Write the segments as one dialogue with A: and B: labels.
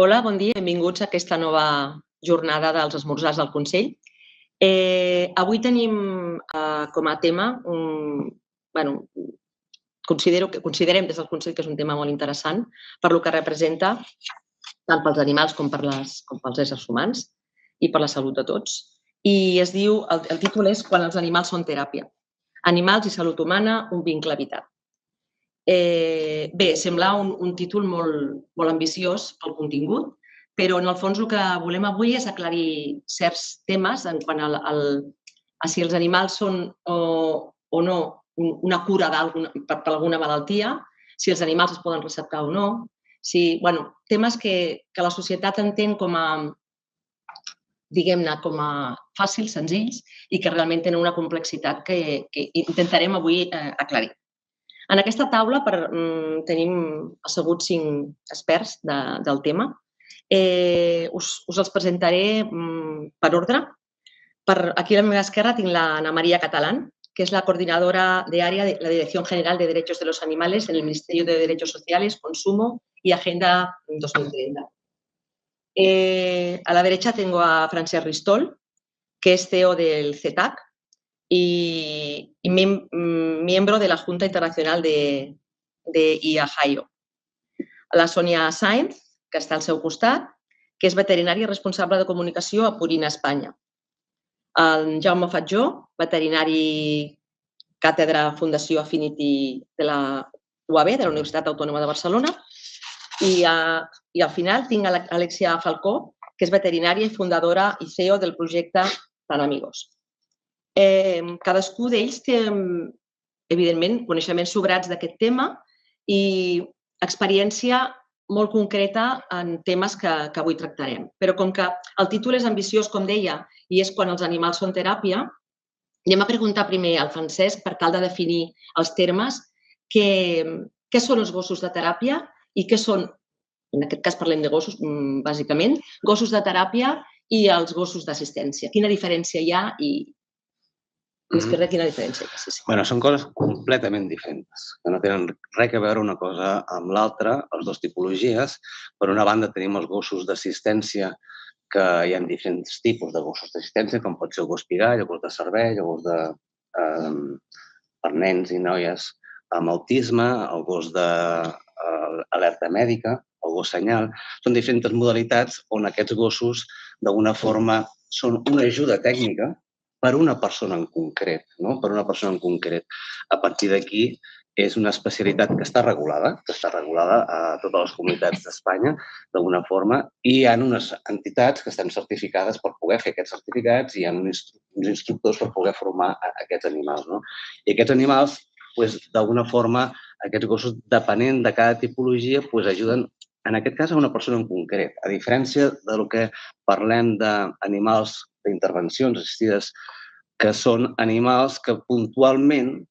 A: Hola, bon dia, benvinguts a aquesta nova jornada dels esmorzars del Consell. Avui tenim com a tema, considerem des del Consell que és un tema molt interessant per lo que representa tant pels animals com pels éssers humans i per la salut de tots. I es diu, el títol és Quan els animals són teràpia. Animals i salut humana, un vincle vital. Bé, sembla un títol molt ambiciós pel contingut, però en el fons el que volem avui és aclarir certs temes en quant a si els animals són o no una cura per alguna malaltia, si els animals es poden receptar o no, temes que la societat entén com a, diguem-ne, com a fàcils, senzills i que realment tenen una complexitat que intentarem avui aclarir. En aquesta taula tenim asseguts 5 experts del tema. Us els presentaré per ordre. Aquí a la meva esquerra tinc l'Anna María Catalán, que es la coordinadora de área de la Dirección General de Derechos de los Animales en el Ministerio de Derechos Sociales, Consumo y Agenda 2030. A la derecha tengo a Francesc Ristol, que es CEO del CETAC y miembro de la Junta Internacional de IAHAIO. La Sonia Sainz, que està al seu costat, que és veterinària responsable de comunicació a Purina, Espanya. El Jaume Fatjó, veterinari càtedra Fundació Affinity de la UAB, de la Universitat Autònoma de Barcelona. I al final tinc l'Alexia Falcó, que és veterinària i fundadora i CEO del projecte Tan Amigos. Cadascú d'ells té, evidentment, coneixements sobrats d'aquest tema i experiència molt concreta en temes que avui tractarem. Però com que el títol és ambiciós, com deia, i és Quan els animals són teràpia, anem a preguntar primer al Francesc per tal de definir els termes què són els gossos de teràpia i què són, en aquest cas parlem de gossos, bàsicament, gossos de teràpia i els gossos d'assistència. Quina diferència hi ha i més que res, quina diferència hi ha?
B: Bé, són coses completament diferents, que no tenen res a veure una cosa amb l'altra, les dues tipologies. Per una banda tenim els gossos d'assistència, que hi ha diferents tipus de gossos d'assistència, com pot ser el gos pigall, el gos de servei, el gos per nens i noies amb autisme, el gos d'alerta mèdica, el gos senyal. Són diferents modalitats on aquests gossos, d'alguna forma, són una ajuda tècnica per una persona en concret, no? Per una persona en concret. A partir d'aquí, és una especialitat que està regulada a totes les comunitats d'Espanya, d'alguna forma, i hi ha unes entitats que estan certificades per poder fer aquests certificats i hi ha uns instructors per poder formar aquests animals, no? I aquests animals, d'alguna forma, aquests gossos, depenent de cada tipologia, ajuden, en aquest cas, a una persona en concret. A diferència del que parlem d'animals d'intervencions assistides, que són animals que puntualment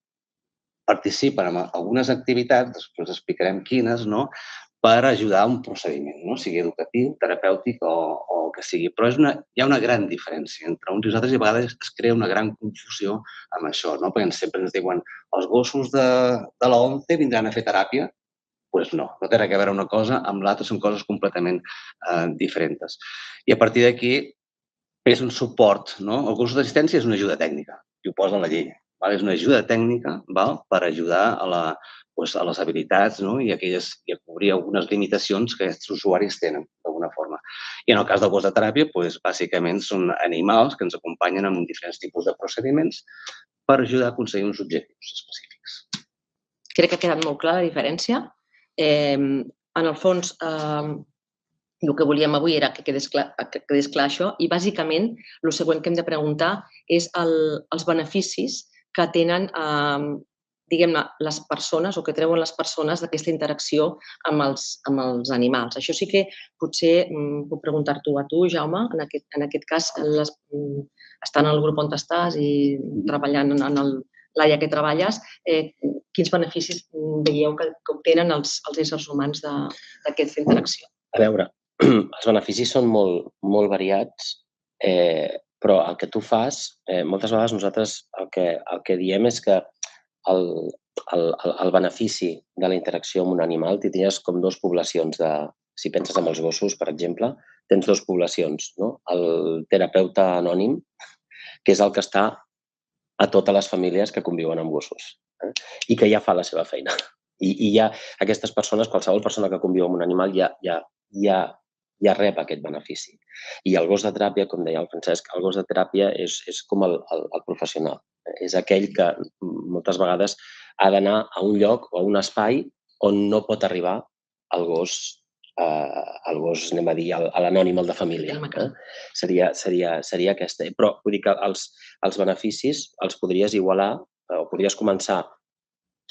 B: participen en algunes activitats, després explicarem quines, per ajudar a un procediment, sigui educatiu, terapèutic o el que sigui. Però hi ha una gran diferència entre uns i els altres i a vegades es crea una gran confusió amb això, perquè sempre ens diuen els gossos de l'ONCE vindran a fer teràpia. Doncs no té res a veure una cosa amb l'altra, són coses completament diferents. I a partir d'aquí és un suport. Els gossos d'assistència és una ajuda tècnica, i ho posa la llei. És una ajuda tècnica per ajudar a les habilitats i a cobrir algunes limitacions que aquests usuaris tenen, d'alguna forma. I en el cas del gos de teràpia, bàsicament són animals que ens acompanyen en diferents tipus de procediments per ajudar a aconseguir uns objectius específics.
A: Crec que ha quedat molt clara la diferència. En el fons, el que volíem avui era que quedés clar això i, bàsicament, el següent que hem de preguntar és els beneficis que tenen, diguem-ne, les persones o que treuen les persones d'aquesta interacció amb els animals. Això sí que potser puc preguntar-t'ho a tu, Jaume, en aquest cas, estant en el grup on estàs i treballant en l'àrea que treballes, quins beneficis veieu que obtenen els éssers humans d'aquesta interacció?
C: A veure, els beneficis són molt variats, però el que tu fas, moltes vegades nosaltres el que diem és que el benefici de la interacció amb un animal tindries com dues poblacions si penses en els gossos, per exemple, tens dues poblacions, no? El terapeuta anònim, que és el que està a totes les famílies que conviuen amb gossos i que ja fa la seva feina. I ja aquestes persones, qualsevol persona que conviu amb un animal ja rep aquest benefici. I el gos de teràpia, com deia el Francesc, el gos de teràpia és com el professional. És aquell que moltes vegades ha d'anar a un lloc o a un espai on no pot arribar el gos, anem a dir, a l'anònim, el de família. Seria aquesta. Però vull dir que els beneficis els podries igualar o podries començar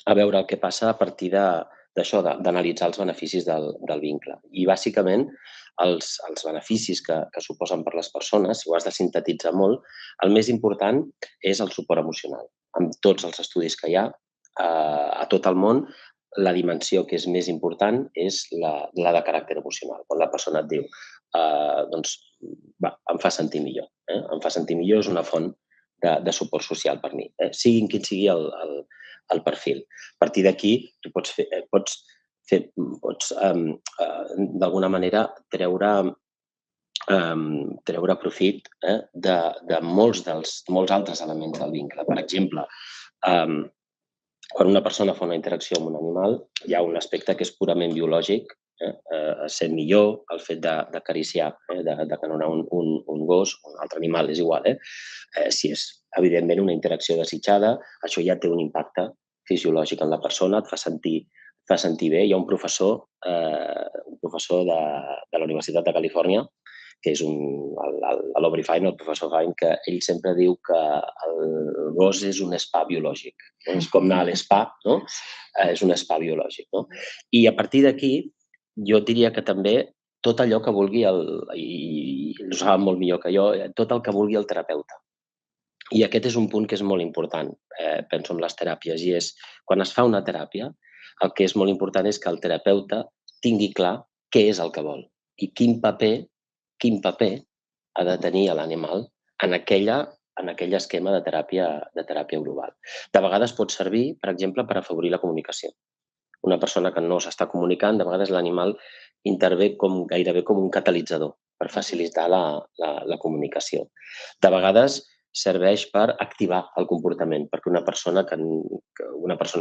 C: a veure el que passa a partir d'això, d'analitzar els beneficis del vincle. I, bàsicament, els beneficis que suposen per les persones, si ho has de sintetitzar molt, el més important és el suport emocional. Amb tots els estudis que hi ha a tot el món, la dimensió que és més important és la de caràcter emocional. Quan la persona et diu, doncs, va, em fa sentir millor. Em fa sentir millor, és una font de suport social per mi, siguin quin sigui el perfil. A partir d'aquí, tu pots d'alguna manera treure profit de molts altres elements del vincle. Per exemple, quan una persona fa una interacció amb un animal, hi ha un aspecte que és purament biològic, sent millor, el fet d'acariciar, de canonar un gos o un altre animal, és igual. Si és, evidentment, una interacció desitjada, això ja té un impacte fisiològic en la persona, et fa sentir bé. Hi ha un professor de la Universitat de Califòrnia, que és l'Aubrey Fine, el professor Fine, que ell sempre diu que el gos és un spa biològic. És com anar a l'espa, no? És un spa biològic. I a partir d'aquí, jo diria que també tot allò que vulgui, i ho saben molt millor que jo, tot el que vulgui el terapeuta. I aquest és un punt que és molt important, penso en les teràpies, i és, quan es fa una teràpia, el que és molt important és que el terapeuta tingui clar què és el que vol i quin paper ha de tenir l'animal en aquell esquema de teràpia global. De vegades pot servir, per exemple, per afavorir la comunicació. Una persona que no s'està comunicant, de vegades l'animal intervé gairebé com un catalitzador per facilitar la comunicació. De vegades serveix per activar el comportament, perquè una persona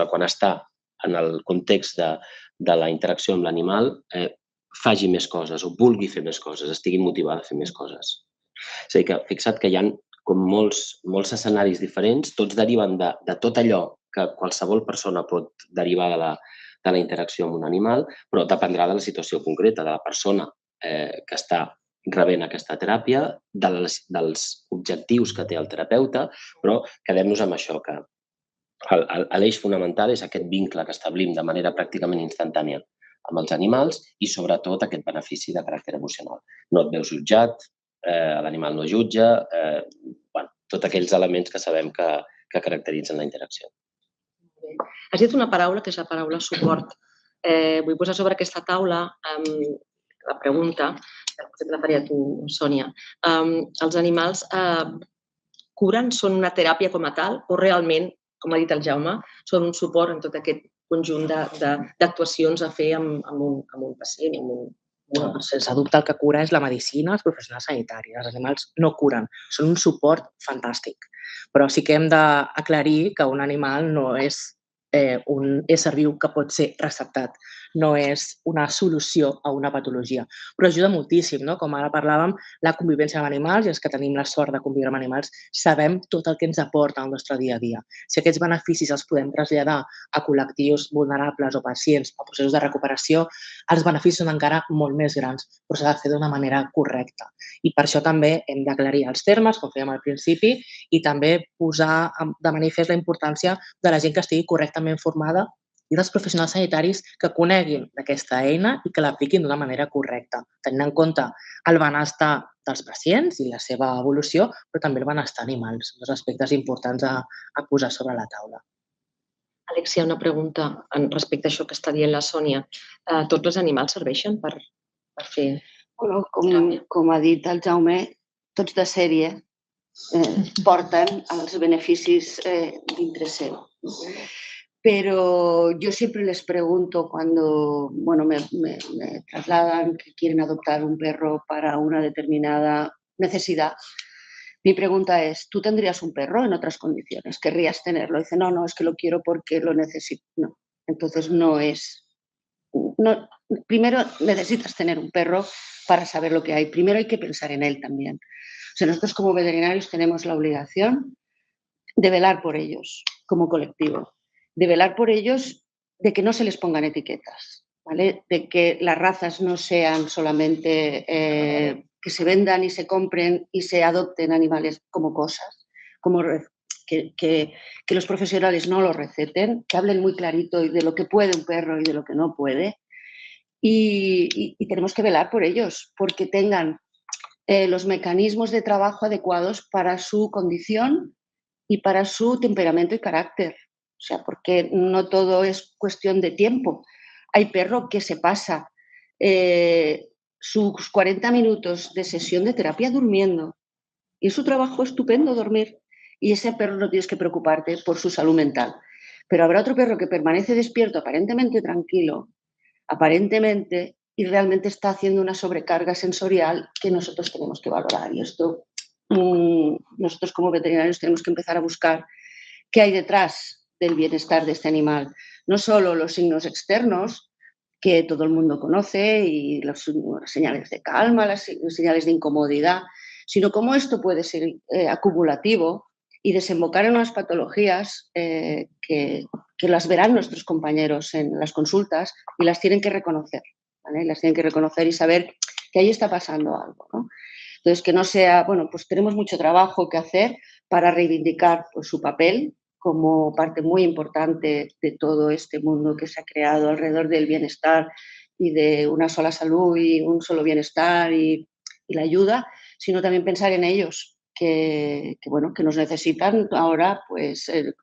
C: quan està en el context de la interacció amb l'animal faci més coses o vulgui fer més coses, estigui motivada a fer més coses. És a dir, que fixa't que hi ha com molts escenaris diferents, tots deriven de tot allò que qualsevol persona pot derivar de la interacció amb un animal, però dependrà de la situació concreta, de la persona que està rebent aquesta teràpia, dels objectius que té el terapeuta, però quedem-nos amb això, que l'eix fonamental és aquest vincle que establim de manera pràcticament instantània amb els animals i, sobretot, aquest benefici de caràcter emocional. No et veus jutjat, l'animal no jutja, tots aquells elements que sabem que caracteritzen la interacció.
A: Has dit una paraula que és la paraula suport. Vull posar sobre aquesta taula la pregunta, que la faria tu, Sònia. Els animals curen, són una teràpia com a tal, o realment, com ha dit el Jaume, són un suport en tot aquest conjunt d'actuacions a fer amb un pacient, amb un...
D: Sense dubte el que cura és la medicina, els professionals sanitaris. Els animals no curen, són un suport fantàstic. Però sí que hem d'aclarir que un animal no és un ésser viu que pot ser receptat, no és una solució a una patologia, però ajuda moltíssim, no? Com ara parlàvem, la convivència amb animals, i els que tenim la sort de conviure amb animals, sabem tot el que ens aporta al nostre dia a dia. Si aquests beneficis els podem traslladar a col·lectius vulnerables o pacients o processos de recuperació, els beneficis són encara molt més grans, però s'ha de fer d'una manera correcta. I per això també hem d'aclarir els termes, com fèiem al principi, i també posar de manifest la importància de la gent que estigui correctament formada i dels professionals sanitaris que coneguin aquesta eina i que l'apliquin d'una manera correcta, tenint en compte el benestar dels pacients i la seva evolució, però també el benestar animal. Són dos aspectes importants a posar sobre la taula.
A: Alexia, una pregunta respecte a això que està dient la Sònia. Tots els animals serveixen per fer teràpia?
E: Com ha dit el Jaume, tots de sèrie porten els beneficis dintre seu. pero yo siempre les pregunto cuando me trasladan que quieren adoptar un perro para una determinada necesidad. Mi pregunta es, ¿tú tendrías un perro en otras condiciones? ¿Querrías tenerlo? Dice, no, es que lo quiero porque lo necesito. No, entonces no es... No, primero necesitas tener un perro para saber lo que hay. Primero hay que pensar en él también. O sea, nosotros como veterinarios tenemos la obligación de velar por ellos como colectivo, de velar por ellos, de que no se les pongan etiquetas, ¿vale? De que las razas no sean solamente que se vendan y se compren y se adopten animales como cosas, como que los profesionales no lo receten, que hablen muy clarito de lo que puede un perro y de lo que no puede. Y tenemos que velar por ellos, porque tengan los mecanismos de trabajo adecuados para su condición y para su temperamento y carácter. O sea, porque no todo es cuestión de tiempo. Hay perro que se pasa sus 40 minutos de sesión de terapia durmiendo y es su trabajo estupendo dormir. Y ese perro no tienes que preocuparte por su salud mental. Pero habrá otro perro que permanece despierto, aparentemente tranquilo, aparentemente, y realmente está haciendo una sobrecarga sensorial que nosotros tenemos que valorar. Y esto nosotros como veterinarios tenemos que empezar a buscar qué hay detrás del bienestar de este animal. No solo los signos externos, que todo el mundo conoce, y las señales de calma, las señales de incomodidad, sino cómo esto puede ser acumulativo y desembocar en unas patologías que las verán nuestros compañeros en las consultas y las tienen que reconocer, ¿vale? Las tienen que reconocer y saber que ahí está pasando algo, ¿no? Entonces, que no sea, pues tenemos mucho trabajo que hacer para reivindicar su papel como parte muy importante de todo este mundo que se ha creado alrededor del bienestar y de una sola salud y un solo bienestar y la ayuda, sino también pensar en ellos, que nos necesitan ahora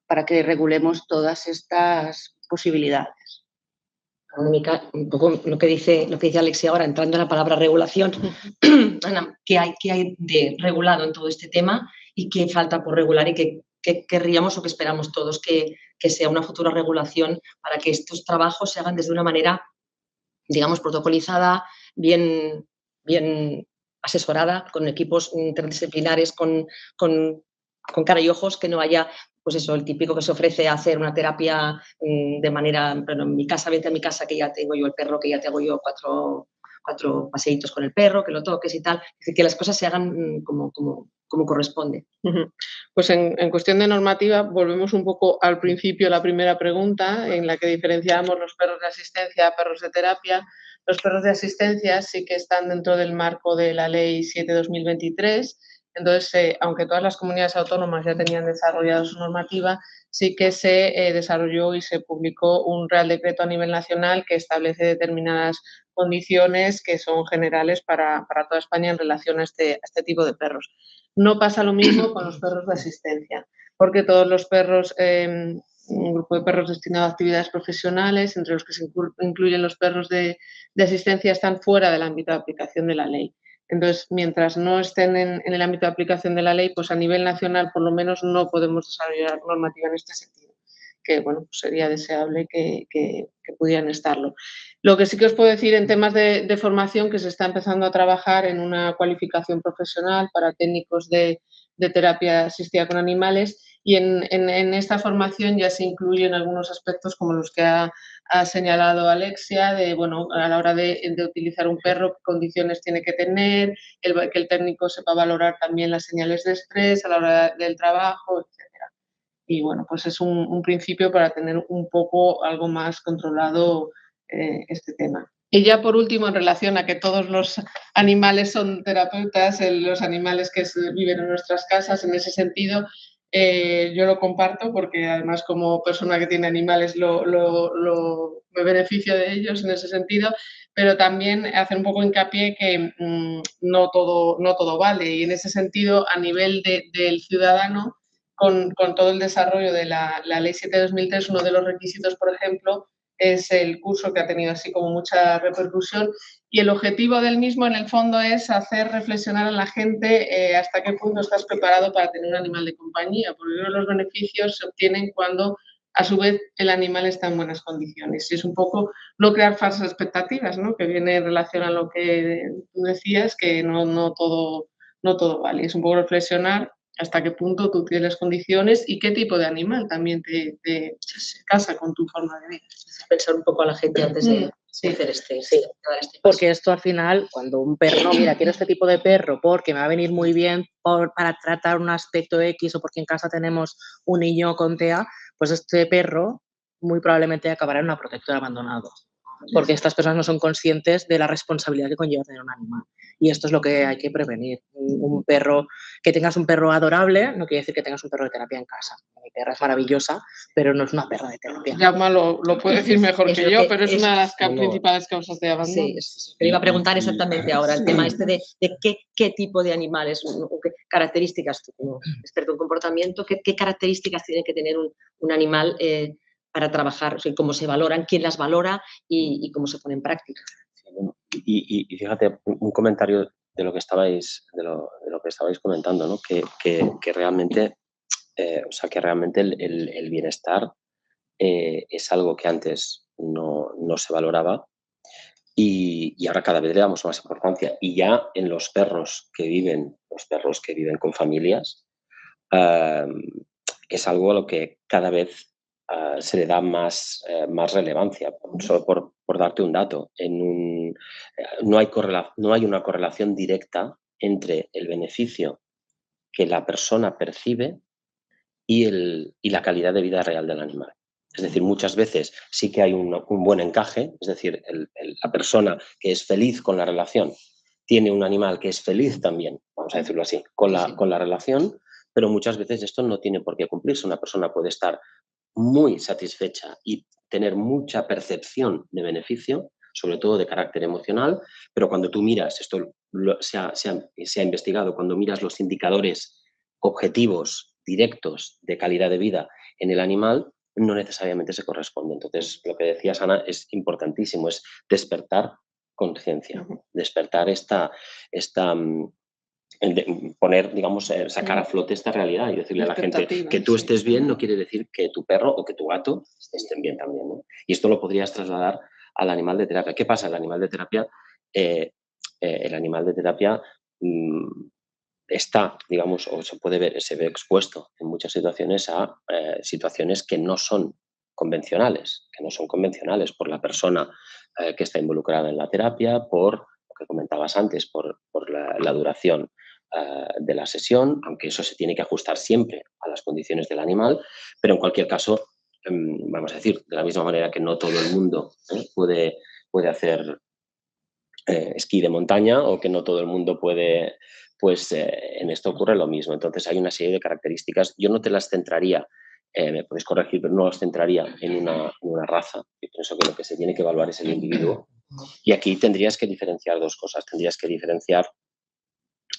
E: para que regulemos todas estas posibilidades.
A: Un poco lo que dice Alexia ahora, entrando en la palabra regulación, Ana, ¿qué hay de regulado en todo este tema y qué falta por regular y qué querríamos o qué esperamos todos que sea una futura regulación para que estos trabajos se hagan desde una manera, digamos, protocolizada, bien asesorada, con equipos interdisciplinares, con cara y ojos, que no haya, pues eso, el típico que se ofrece a hacer una terapia de manera, pero en mi casa, vente a mi casa que ya tengo yo el perro, que ya te hago yo cuatro paseitos con el perro, que lo toques y tal. Es decir, que las cosas se hagan como corresponde.
F: Pues en cuestión de normativa, volvemos un poco al principio, la primera pregunta, en la que diferenciamos los perros de asistencia a perros de terapia. Los perros de asistencia sí que están dentro del marco de la Ley 7/2023. Entonces, aunque todas las comunidades autónomas ya tenían desarrollado su normativa, sí que se desarrolló y se publicó un Real Decreto a nivel nacional que establece determinadas condiciones que son generales para toda España en relación a este tipo de perros. No pasa lo mismo con los perros de asistencia, porque todos los perros, un grupo de perros destinado a actividades profesionales, entre los que se incluyen los perros de asistencia, están fuera del ámbito de aplicación de la ley. Entonces, mientras no estén en el ámbito de aplicación de la ley, pues a nivel nacional, por lo menos, no podemos desarrollar normativa en este sentido, que pues sería deseable que pudieran estarlo. Lo que sí que os puedo decir en temas de formación, que se está empezando a trabajar en una cualificación profesional para técnicos de terapia asistida con animales, y en esta formación ya se incluyen algunos aspectos como los que ha señalado Alexia, a la hora de utilizar un perro, qué condiciones tiene que tener, que el técnico sepa valorar también las señales de estrés a la hora del trabajo, etcétera. Y pues es un principio para tener un poco algo más controlado este tema. Y ya por último, en relación a que todos los animales son terapeutas, los animales que viven en nuestras casas, en ese sentido, yo lo comparto porque además como persona que tiene animales me beneficio de ellos en ese sentido, pero también hacer un poco hincapié que no todo vale, y en ese sentido, a nivel del ciudadano, con todo el desarrollo de la Ley 7/2003, uno de los requisitos, por ejemplo, es el curso, que ha tenido así como mucha repercusión, y el objetivo del mismo, en el fondo, es hacer reflexionar a la gente hasta qué punto estás preparado para tener un animal de compañía, porque los beneficios se obtienen cuando a su vez el animal está en buenas condiciones. Y es un poco no crear falsas expectativas, ¿no? Que viene en relación a lo que tú decías, que no todo vale. Es un poco reflexionar hasta qué punto tú tienes las condiciones y qué tipo de animal también te casa con tu forma de vida.
A: Pensar un poco a la gente antes de hacer este paso.
D: Porque esto al final, cuando un perro, no, mira, quiero este tipo de perro porque me va a venir muy bien para tratar un aspecto X o porque en casa tenemos un niño con TEA, pues este perro muy probablemente acabará en una protectora abandonado. Porque estas personas no son conscientes de la responsabilidad que conlleva tener un animal. Y esto es lo que hay que prevenir. Un perro, que tengas un perro adorable, no quiere decir que tengas un perro de terapia en casa. Mi perra es maravillosa, pero no es una perra de terapia.
F: Jaume lo puede decir mejor que yo, pero es una de las principales causas de abandono.
A: Sí, te iba a preguntar exactamente ahora, el tema este de qué tipo de animales, o qué características, tú como experto en comportamiento, qué características tiene que tener un animal para trabajar, o sea, cómo se valoran, quién las valora y cómo se pone en práctica.
C: Y fíjate, un comentario de lo que estabais comentando, ¿no? Que realmente, el bienestar es algo que antes no se valoraba y ahora cada vez le damos más importancia. Y ya en los perros que viven con familias, es algo a lo que cada vez se le da más relevancia. Solo por darte un dato, no hay una correlación directa entre el beneficio que la persona percibe y la calidad de vida real del animal. Es decir, muchas veces sí que hay un buen encaje, es decir, la persona que es feliz con la relación tiene un animal que es feliz también, vamos a decirlo así, con la relación, pero muchas veces esto no tiene por qué cumplirse. Una persona puede estar muy satisfecha y tener mucha percepción de beneficio, sobre todo de carácter emocional, pero cuando tú miras, esto se ha investigado, cuando miras los indicadores objetivos, directos de calidad de vida en el animal, no necesariamente se corresponde. Entonces, lo que decías, Ana, es importantísimo, es despertar conciencia, despertar poner, digamos, sacar a flote esta realidad y decirle a la gente que tú estés bien no quiere decir que tu perro o que tu gato estén bien también, ¿no? Y esto lo podrías trasladar al animal de terapia. ¿Qué pasa? El animal de terapia está, digamos, o se ve expuesto en muchas situaciones a situaciones que no son convencionales por la persona que está involucrada en la terapia, por lo que comentabas antes, por la duración de la sesión, aunque eso se tiene que ajustar siempre a las condiciones del animal, pero en cualquier caso, vamos a decir, de la misma manera que no todo el mundo puede hacer esquí de montaña o que no todo el mundo puede, pues en esto ocurre lo mismo. Entonces hay una serie de características, yo no te las centraría, me puedes corregir, pero no las centraría en una raza. Yo pienso que lo que se tiene que evaluar es el individuo. Y aquí tendrías que diferenciar dos cosas. Tendrías que diferenciar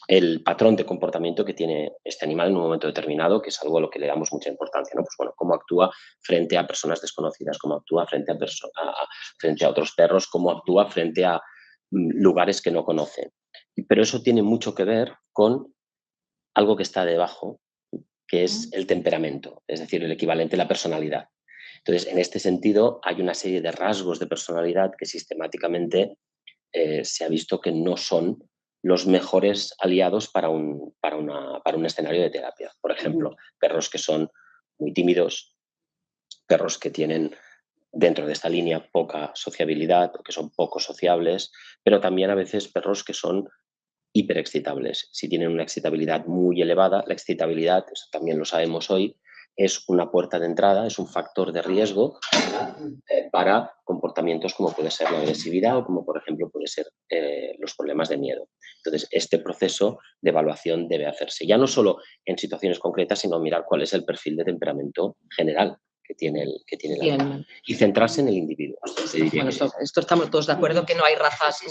C: el patrón de comportamiento que tiene este animal en un momento determinado, que es algo a lo que le damos mucha importancia, ¿no? Pues bueno, cómo actúa frente a personas desconocidas, cómo actúa frente a otros perros, cómo actúa frente a lugares que no conocen. Pero eso tiene mucho que ver con algo que está debajo, que es el temperamento, es decir, el equivalente a la personalidad. Entonces, en este sentido, hay una serie de rasgos de personalidad que sistemáticamente se ha visto que no son los mejores aliados para un escenario de terapia. Por ejemplo, perros que son muy tímidos, perros que tienen dentro de esta línea poca sociabilidad, que son poco sociables, pero también a veces perros que son hiperexcitables. Si tienen una excitabilidad muy elevada, la excitabilidad, eso también lo sabemos hoy, es una puerta de entrada, es un factor de riesgo para comportamientos como puede ser la agresividad o como, por ejemplo, puede ser los problemas de miedo. Entonces, este proceso de evaluación debe hacerse ya no solo en situaciones concretas, sino mirar cuál es el perfil de temperamento general que tiene el animal y centrarse en el individuo.
A: Bueno, esto estamos todos de acuerdo, que no hay razas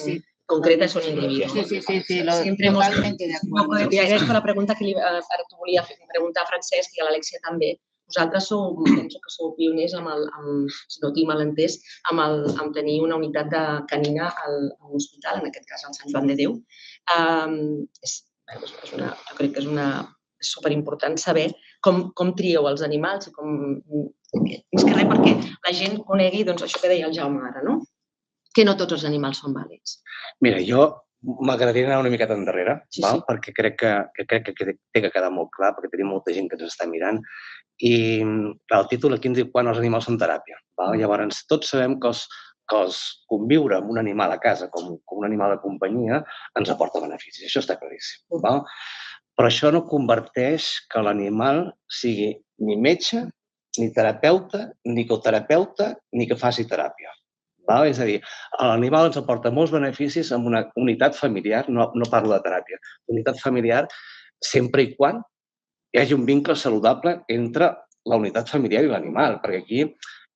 A: concretes, son individuos.
E: Sí,
A: Sempre hemos...
E: totalmente de acuerdo.
A: I aquesta la pregunta que ara t'ho volia preguntar a Francesc i a l'Alexia també. Vosaltres penso que sou pioners, si no tinc mal entès, amb tenir una unitat de canina a un hospital, en aquest cas al Sant Joan de Déu. Jo crec que és una és superimportant saber com trieu els animals i com... Més que res perquè la gent conegui això que deia el Jaume ara, no? Que no tots els animals són vàlids.
B: Mira, jo m'agradaria anar una miqueta endarrere, perquè crec que té que quedar molt clar, perquè tenim molta gent que ens està mirant. I el títol aquí ens diu quan els animals són teràpia. Llavors, tots sabem que conviure amb un animal a casa, com un animal de companyia, ens aporta beneficis. Això està claríssim. Però això no converteix que l'animal sigui ni metge, ni terapeuta, ni coterapeuta, ni que faci teràpia. És a dir, l'animal ens aporta molts beneficis amb una unitat familiar, no parlo de teràpia, unitat familiar sempre i quan hi hagi un vincle saludable entre la unitat familiar i l'animal, perquè aquí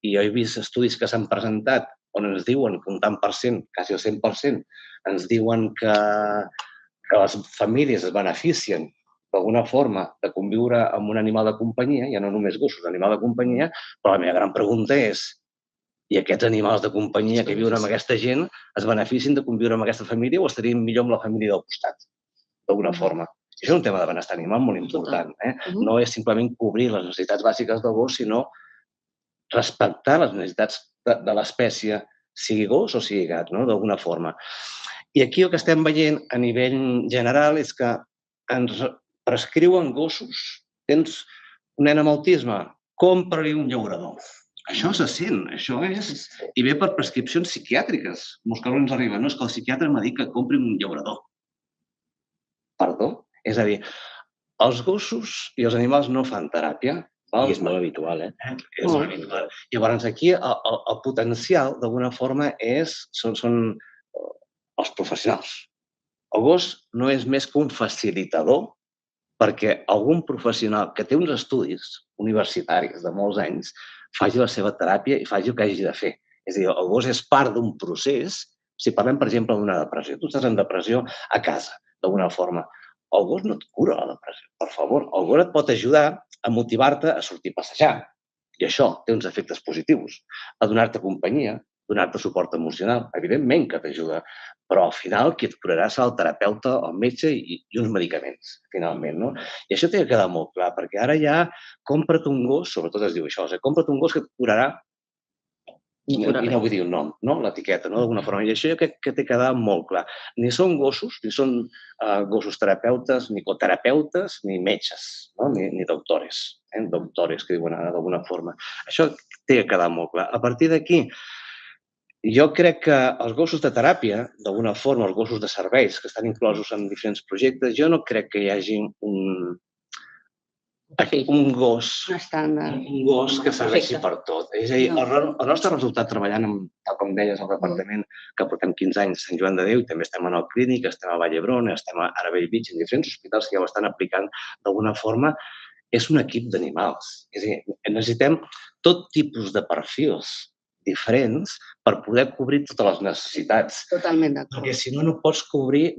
B: jo he vist estudis que s'han presentat on ens diuen que un tant per cent, quasi el 100%, ens diuen que les famílies es beneficien d'alguna forma de conviure amb un animal de companyia, ja no només gossos, animal de companyia, però la meva gran pregunta és: i aquests animals de companyia que viuen amb aquesta gent es beneficien de conviure amb aquesta família o estarien millor amb la família del costat, d'alguna forma? Això és un tema de benestar animal molt important. No és simplement cobrir les necessitats bàsiques del gos, sinó respectar les necessitats de l'espècie, sigui gos o sigui gat, d'alguna forma. I aquí el que estem veient a nivell general és que ens prescriuen gossos. Tens un nen amb autisme? Compra-li un llaurador. Això se sent, això és... I ve per prescripcions psiquiàtriques. Molts casos ens arriben, no, és que el psiquiatre m'ha dit que compri un llaurador. Perdó? És a dir, els gossos i els animals no fan teràpia.
C: I és molt habitual,
B: És molt habitual. Llavors, aquí el potencial, d'alguna forma, són els professionals. El gos no és més que un facilitador perquè algun professional que té uns estudis universitaris de molts anys faci la seva teràpia i faci el que hagi de fer. És a dir, el gos és part d'un procés. Si parlem, per exemple, d'una depressió, tu estàs en depressió a casa, d'alguna forma. El gos no et cura la depressió, per favor. El gos et pot ajudar a motivar-te a sortir a passejar. I això té uns efectes positius. A donar-te companyia, donar-te suport emocional. Evidentment que t'ajuda, però al final qui et curarà serà el terapeuta, el metge i uns medicaments, finalment. I això té que quedar molt clar, perquè ara ja compra't un gos, sobretot es diu això, compra't un gos que et curarà, i no vull dir un nom, l'etiqueta, d'alguna forma. I això jo crec que té que quedar molt clar. Ni són gossos, ni són gossos terapeutes, ni coterapeutes, ni metges, ni doctores, doctores que diuen ara d'alguna forma. Això té que quedar molt clar. A partir d'aquí, jo crec que els gossos de teràpia, d'alguna forma, els gossos de serveis que estan inclosos en diferents projectes, jo no crec que hi hagi un gos que serveixi per tot. És a dir, el nostre resultat treballant, tal com deies, al departament, que portem 15 anys a Sant Joan de Déu, i també estem en el Clínic, estem a Vall d'Hebron, estem a Bellvitge, en diferents hospitals que ja ho estan aplicant d'alguna forma, és un equip d'animals. És a dir, necessitem tot tipus de perfils diferents per poder cobrir totes les necessitats.
E: Totalment d'acord.
B: Perquè si no, no pots complir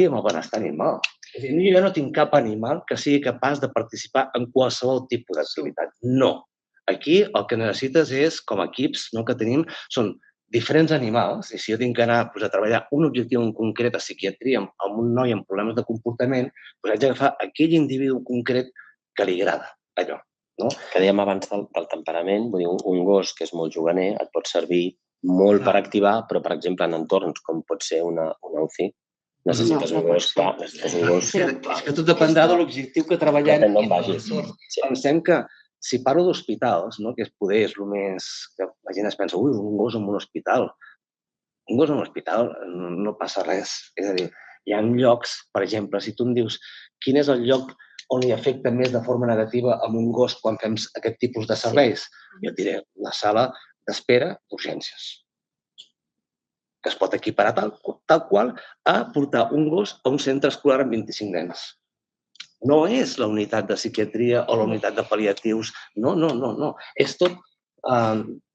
B: amb el benestar animal. És a dir, jo no tinc cap animal que sigui capaç de participar en qualsevol tipus d'activitat. No. Aquí el que necessites és, com a equips que tenim, són diferents animals, i si jo tinc que anar a treballar un objectiu en concret a psiquiatria amb un noi amb problemes de comportament, haig d'agafar aquell individu concret que li agrada allò.
C: Que dèiem abans del temperament, vull dir, un gos que és molt juganer et pot servir molt per activar, però, per exemple, en entorns com pot ser una UCI, necessites un gos, clar, necessites un gos.
B: És que tot dependrà de l'objectiu que treballem.
C: No vagis.
B: Pensem que si parlo d'hospitals, que poder és el més... que la gent es pensa, ui, un gos en un hospital. Un gos en un hospital no passa res. És a dir, hi ha llocs, per exemple, si tu em dius quin és el lloc on hi afecta més de forma negativa amb un gos quan fem aquest tipus de serveis, jo et diré la sala d'espera d'urgències, que es pot equiparar tal qual a portar un gos a un centre escolar amb 25 nens. No és la unitat de psiquiatria o la unitat de pal·liatius. No. És tot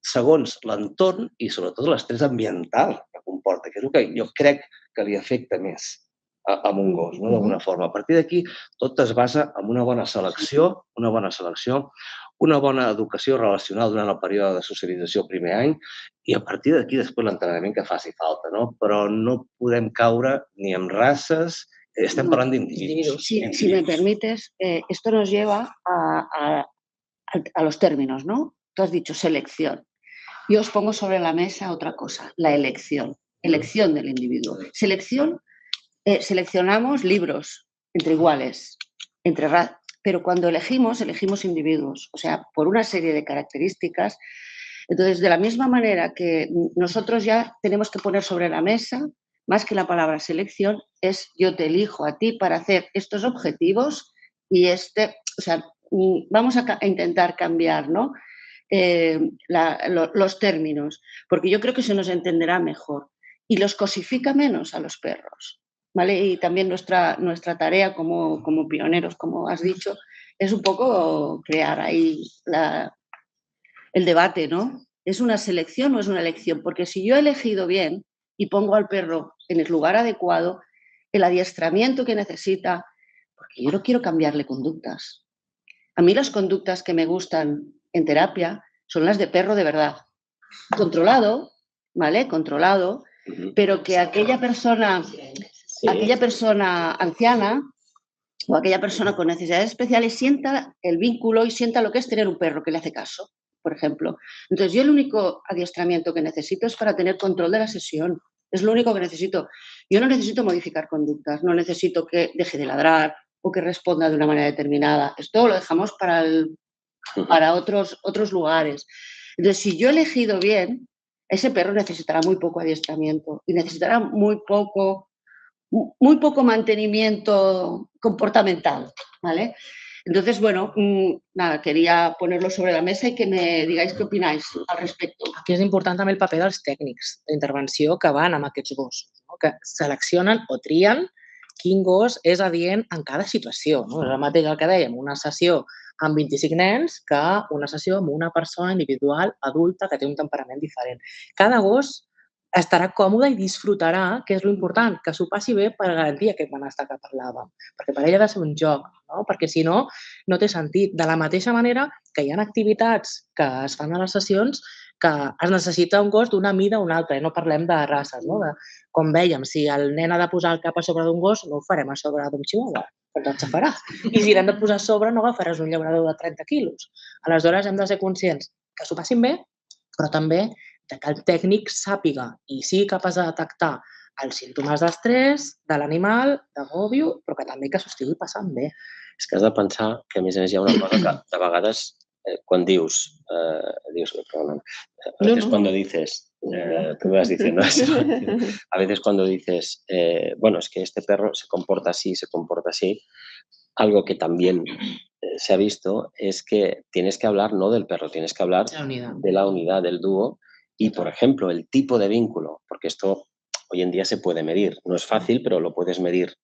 B: segons l'entorn i sobretot l'estrès ambiental que comporta, que és el que jo crec que li afecta més a un gos, d'alguna forma. A partir d'aquí, tot es basa en una bona selecció, una bona educació relacional durant el període de socialització el primer any i a partir d'aquí després l'entrenament que faci falta. Però no podem caure ni en races Estem parlant d'individus.
E: Si me permites, esto nos lleva a los términos, ¿no? Tú has dicho selección. Yo os pongo sobre la mesa otra cosa, la elección del individuo. Seleccionamos libros entre iguales, pero cuando elegimos individuos, o sea, por una serie de características. Entonces, de la misma manera que nosotros ya tenemos que poner sobre la mesa, más que la palabra selección, es yo te elijo a ti para hacer estos objetivos y o sea, vamos a intentar cambiar, ¿no? Los términos, porque yo creo que se nos entenderá mejor y los cosifica menos a los perros, ¿vale? Y también nuestra tarea como pioneros, como has dicho, es un poco crear ahí el debate, ¿no? ¿Es una selección o es una elección? Porque si yo he elegido bien y pongo al perro en el lugar adecuado, el adiestramiento que necesita, porque yo no quiero cambiarle conductas. A mí las conductas que me gustan en terapia son las de perro de verdad. Controlado, ¿vale? Controlado, pero que aquella persona anciana o aquella persona con necesidades especiales sienta el vínculo y sienta lo que es tener un perro que le hace caso, por ejemplo. Entonces, yo el único adiestramiento que necesito es para tener control de la sesión. Es lo único que necesito. Yo no necesito modificar conductas, no necesito que deje de ladrar o que responda de una manera determinada. Esto lo dejamos para otros lugares. Entonces, si yo he elegido bien, ese perro necesitará muy poco adiestramiento y necesitará muy poco mantenimiento comportamental, ¿vale? Entonces, bueno, nada, queria poner-lo sobre la mesa i que me digueu què opináis al respecte.
D: Aquí és important també el paper dels tècnics d'intervenció que van amb aquests gossos, no? Que seleccionen o trien quin gos és adient en cada situació. No? És el mateix el que dèiem, una sessió amb 25 nens que una sessió amb una persona individual, adulta, que té un temperament diferent. Cada gos estarà còmode i disfrutarà, que és l'important, que s'ho passi bé per garantir aquest benestar que parlàvem. Perquè per ell ha de ser un joc, no? Perquè si no, no té sentit. De la mateixa manera que hi ha activitats que es fan a les sessions que es necessita un gos d'una mida o una altra, i no parlem de races, no? Com vèiem, si el nen ha de posar el cap a sobre d'un gos, no ho farem a sobre d'un chihuahua, perquè et xafarà. I si l'hem de posar a sobre, no agafaràs un llaurador de 30 quilos. Aleshores, hem de ser conscients que s'ho passin bé, però també que el tècnic sàpiga i sigui capaç de detectar els símptomes d'estrès de l'animal, d'agòbio, però que també que s'ho estigui passant bé.
C: És que has de pensar que, a més hi ha una cosa que de vegades quan dius, cuando dices, tú me vas diciendo eso, a veces cuando dices, bueno, es que este perro se comporta así, algo que también se ha visto es que tienes que hablar no del perro, tienes que hablar de la unidad, del dúo. Y, por ejemplo, el tipo de vínculo, porque esto hoy en día se puede medir. No es fácil, pero lo puedes medir.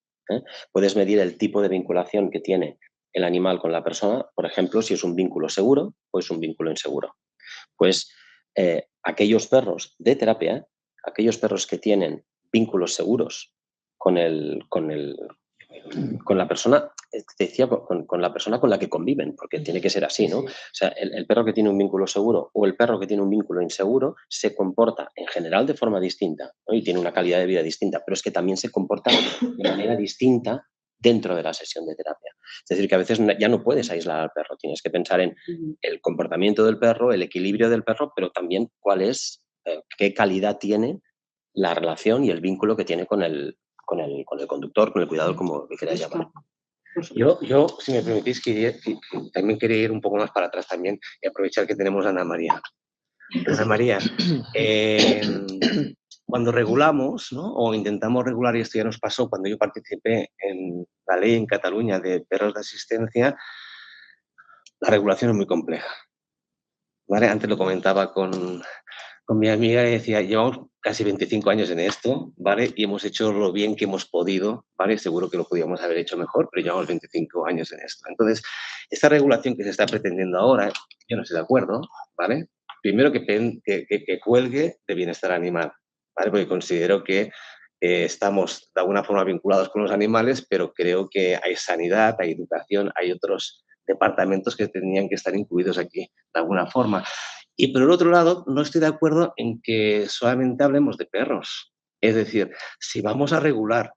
C: Puedes medir el tipo de vinculación que tiene el animal con la persona. Por ejemplo, si es un vínculo seguro o es un vínculo inseguro. Pues aquellos perros de terapia, aquellos perros que tienen vínculos seguros con la persona, te decía, con la persona con la que conviven, porque tiene que ser así, ¿no? O sea, el perro que tiene un vínculo seguro o el perro que tiene un vínculo inseguro se comporta en general de forma distinta, ¿no? Y tiene una calidad de vida distinta, pero es que también se comporta de manera distinta dentro de la sesión de terapia. Es decir, que a veces ya no puedes aislar al perro, tienes que pensar en el comportamiento del perro, el equilibrio del perro, pero también qué calidad tiene la relación y el vínculo que tiene con el conductor, con el cuidador, como le queráis llamar.
B: Yo, si me permitís, también quería ir un poco más para atrás también y aprovechar que tenemos a Ana María. Ana María, cuando regulamos, ¿no? O intentamos regular, y esto ya nos pasó cuando yo participé en la ley en Cataluña de perros de asistencia, la regulación es muy compleja. ¿Vale? Antes lo comentaba con mi amiga y decía, llevamos casi 25 años en esto, ¿vale? Y hemos hecho lo bien que hemos podido, ¿vale? Seguro que lo podíamos haber hecho mejor, pero llevamos 25 años en esto. Entonces, esta regulación que se está pretendiendo ahora, yo no estoy de acuerdo, ¿vale? Primero que cuelgue de bienestar animal, ¿vale? Porque considero que estamos de alguna forma vinculados con los animales, pero creo que hay sanidad, hay educación, hay otros departamentos que tendrían que estar incluidos aquí de alguna forma. Y por el otro lado, no estoy de acuerdo en que solamente hablemos de perros. Es decir, si vamos a regular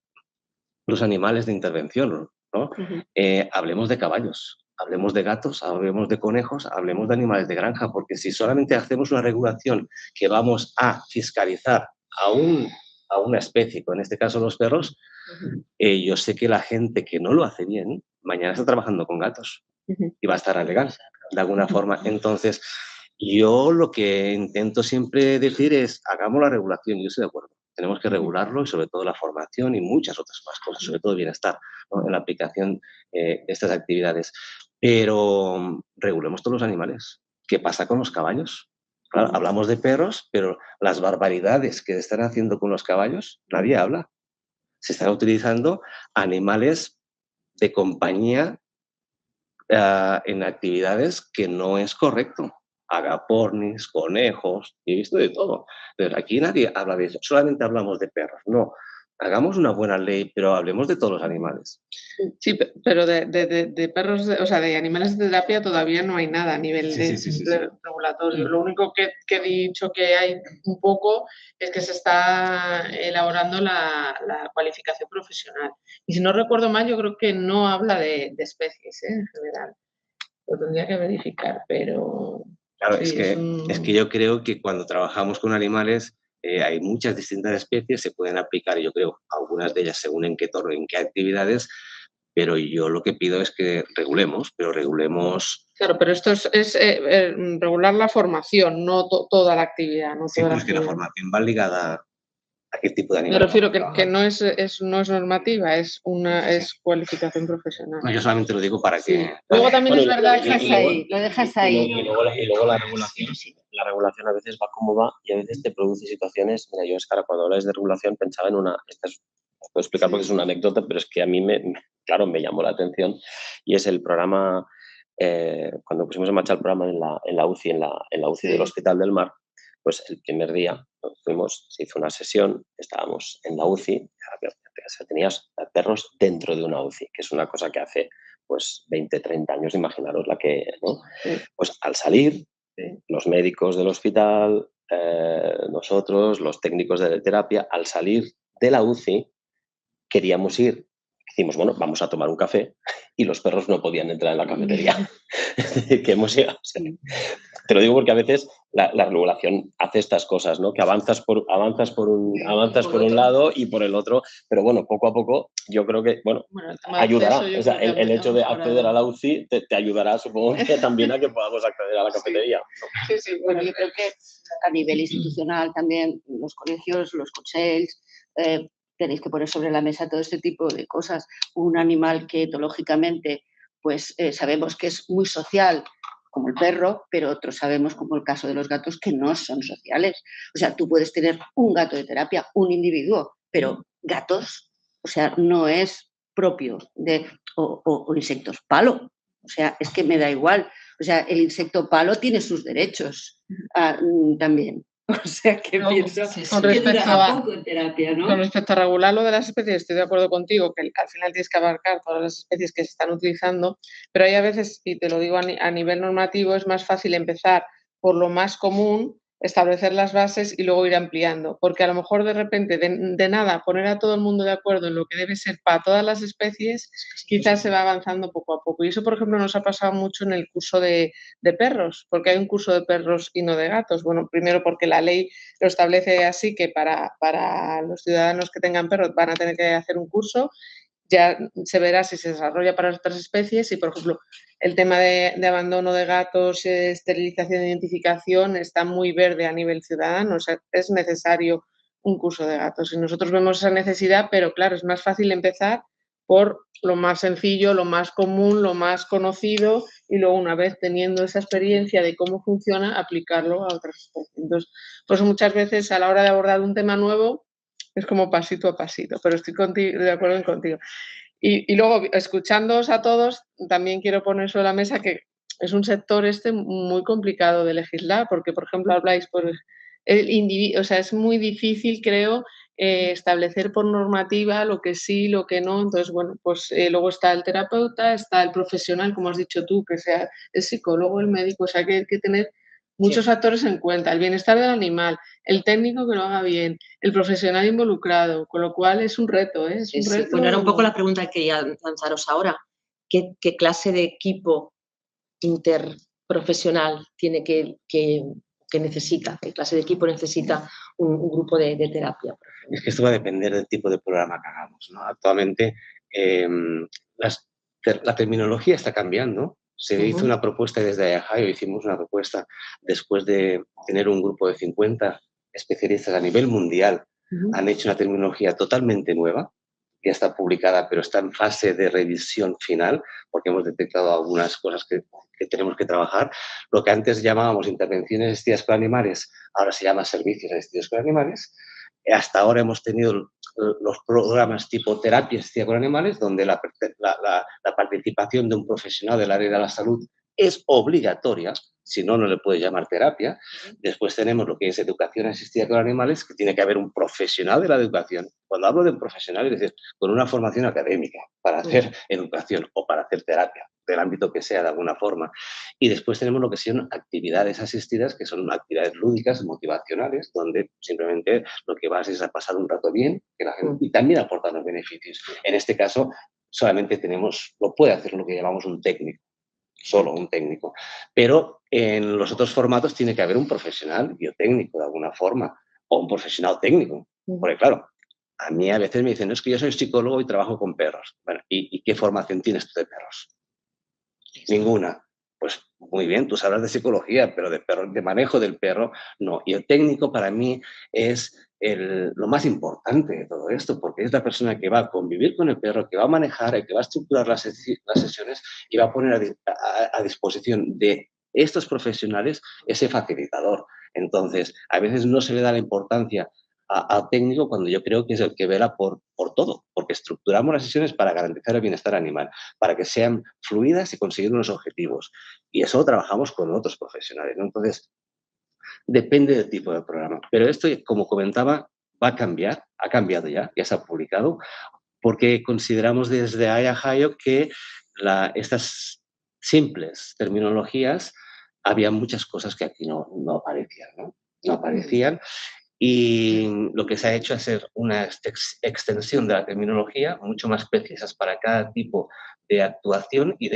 B: los animales de intervención, ¿no? Hablemos de caballos, hablemos de gatos, hablemos de conejos, hablemos de animales de granja, porque si solamente hacemos una regulación que vamos a fiscalizar a una especie, en este caso los perros, yo sé que la gente que no lo hace bien, mañana está trabajando con gatos y va a estar legal, de alguna forma. Entonces, yo lo que intento siempre decir es, hagamos la regulación, yo estoy de acuerdo. Tenemos que regularlo y sobre todo la formación y muchas otras más cosas, sobre todo bienestar, ¿no? En la aplicación de estas actividades. Pero regulemos todos los animales. ¿Qué pasa con los caballos? Claro, hablamos de perros, pero las barbaridades que están haciendo con los caballos, nadie habla. Se están utilizando animales de compañía en actividades que no es correcto. Agapornis, conejos, he visto de todo. Pero aquí nadie habla de eso, solamente hablamos de perros. No, hagamos una buena ley, pero hablemos de todos los animales.
F: Sí, pero de perros, o sea, de animales de terapia todavía no hay nada a nivel regulatorio. Lo único que he dicho que hay un poco es que se está elaborando la cualificación profesional. Y si no recuerdo mal, yo creo que no habla de especies, en general. Lo tendría que verificar, pero...
B: Claro,
F: sí,
B: es que yo creo que cuando trabajamos con animales hay muchas distintas especies, se pueden aplicar, yo creo, algunas de ellas según en qué actividades, pero yo lo que pido es que regulemos, pero regulemos...
F: Claro, pero esto es regular la formación, no toda la actividad. No
B: sí,
F: toda
B: pues que la formación va ligada a qué tipo de
F: Me
B: animal.
F: refiero que no es normativa, es cualificación profesional.
B: No, yo solamente lo digo para que...
F: Luego también es verdad
E: que... Lo dejas ahí.
C: Y luego la regulación a veces va como va y a veces te produce situaciones... Mira, yo es que ahora cuando hablas de regulación pensaba en una... Os puedo explicar porque es una anécdota, pero es que a mí, claro, me llamó la atención y es el programa... cuando pusimos en marcha el programa en la UCI, en la UCI del Hospital del Mar, pues el primer día fuimos, se hizo una sesión, estábamos en la UCI, tenías perros dentro de una UCI, que es una cosa que hace pues 20, 30 años, imaginaros la que, ¿no? Pues al salir, los médicos del hospital, nosotros, los técnicos de terapia, al salir de la UCI, queríamos ir, decimos, bueno, vamos a tomar un café y los perros no podían entrar en la cafetería. Que hemos llegado. Te lo digo porque a veces la regulación hace estas cosas, ¿no? Que avanzas por un lado y por el otro, pero bueno, poco a poco yo creo que, bueno, ayudará. O sea, el hecho de acceder a la UCI te ayudará, supongo que también a que podamos acceder a la cafetería.
E: Sí, bueno, yo creo que a nivel institucional también los colegios, los consells, tenéis que poner sobre la mesa todo este tipo de cosas. Un animal que etológicamente pues sabemos que es muy social, como el perro, pero otros sabemos, como el caso de los gatos, que no son sociales. O sea, tú puedes tener un gato de terapia, un individuo, pero gatos, o sea, no es propio o insectos palo. O sea, es que me da igual. O sea, el insecto palo tiene sus derechos también. O sea, que pienso que dura poco en terapia, ¿no?
F: Con respecto a regular lo de las especies, estoy de acuerdo contigo, que al final tienes que abarcar todas las especies que se están utilizando, pero hay a veces, y te lo digo a nivel normativo, es más fácil empezar por lo más común, establecer las bases y luego ir ampliando, porque a lo mejor de repente, de nada, poner a todo el mundo de acuerdo en lo que debe ser para todas las especies, quizás se va avanzando poco a poco. Y eso, por ejemplo, nos ha pasado mucho en el curso de perros, porque hay un curso de perros y no de gatos. Bueno, primero porque la ley lo establece así, que para los ciudadanos que tengan perros van a tener que hacer un curso. Ya se verá si se desarrolla para otras especies y, por ejemplo, el tema de abandono de gatos, esterilización e identificación está muy verde a nivel ciudadano. O sea, es necesario un curso de gatos. Y nosotros vemos esa necesidad, pero claro, es más fácil empezar por lo más sencillo, lo más común, lo más conocido y luego una vez teniendo esa experiencia de cómo funciona, aplicarlo a otras especies. Entonces, pues muchas veces a la hora de abordar un tema nuevo es como pasito a pasito, pero estoy de acuerdo contigo. Y luego, escuchándoos a todos, también quiero poner sobre la mesa que es un sector muy complicado de legislar, porque, por ejemplo, habláis por el individuo, o sea, es muy difícil, creo, establecer por normativa lo que sí, lo que no. Entonces, bueno, pues luego está el terapeuta, está el profesional, como has dicho tú, que sea el psicólogo, el médico, o sea, que hay que tener muchos factores en cuenta, el bienestar del animal, el técnico que lo haga bien, el profesional involucrado, con lo cual es un reto, ¿eh? Es un reto.
A: Bueno, era un poco la pregunta que quería lanzaros ahora. ¿Qué clase de equipo interprofesional tiene que necesita? ¿Qué clase de equipo necesita un grupo de terapia?
B: Es que esto va a depender del tipo de programa que hagamos, ¿no? Actualmente la terminología está cambiando. Se hizo una propuesta desde Ohio, hicimos una propuesta después de tener un grupo de 50 especialistas a nivel mundial. Han hecho una terminología totalmente nueva, ya está publicada, pero está en fase de revisión final, porque hemos detectado algunas cosas que tenemos que trabajar. Lo que antes llamábamos intervenciones asistidas con animales, ahora se llama servicios asistidos con animales. Hasta ahora hemos tenido los programas tipo terapia asistida con animales, donde la participación de un profesional del área de la salud es obligatoria, si no, no le puede llamar terapia. Después tenemos lo que es educación asistida con animales, que tiene que haber un profesional de la educación. Cuando hablo de un profesional, es decir, con una formación académica para hacer educación o para hacer terapia, del ámbito que sea de alguna forma. Y después tenemos lo que son actividades asistidas, que son actividades lúdicas, motivacionales, donde simplemente lo que vas es a pasar un rato bien que la gente, y también aportar los beneficios. En este caso, solamente lo puede hacer lo que llamamos un técnico. Solo un técnico. Pero en los otros formatos tiene que haber un profesional biotécnico de alguna forma o un profesional técnico. Porque claro, a mí a veces me dicen, no, es que yo soy psicólogo y trabajo con perros. Bueno, ¿y qué formación tienes tú de perros? Ninguna. Pues muy bien, tú sabrás de psicología, pero de manejo del perro, no. Y el técnico para mí es lo más importante de todo esto, porque es la persona que va a convivir con el perro, que va a manejar, el que va a estructurar las sesiones y va a poner a disposición de estos profesionales ese facilitador. Entonces, a veces no se le da la importancia al técnico cuando yo creo que es el que vela por todo, porque estructuramos las sesiones para garantizar el bienestar animal, para que sean fluidas y conseguir unos objetivos. Y eso lo trabajamos con otros profesionales, ¿no? Entonces, depende del tipo de programa. Pero esto, como comentaba, va a cambiar, ha cambiado ya se ha publicado, porque consideramos desde Ohio que estas simples terminologías, había muchas cosas que aquí no aparecían, ¿no? No aparecían. Y lo que se ha hecho es hacer una extensión de la terminología mucho más precisas para cada tipo de actuación y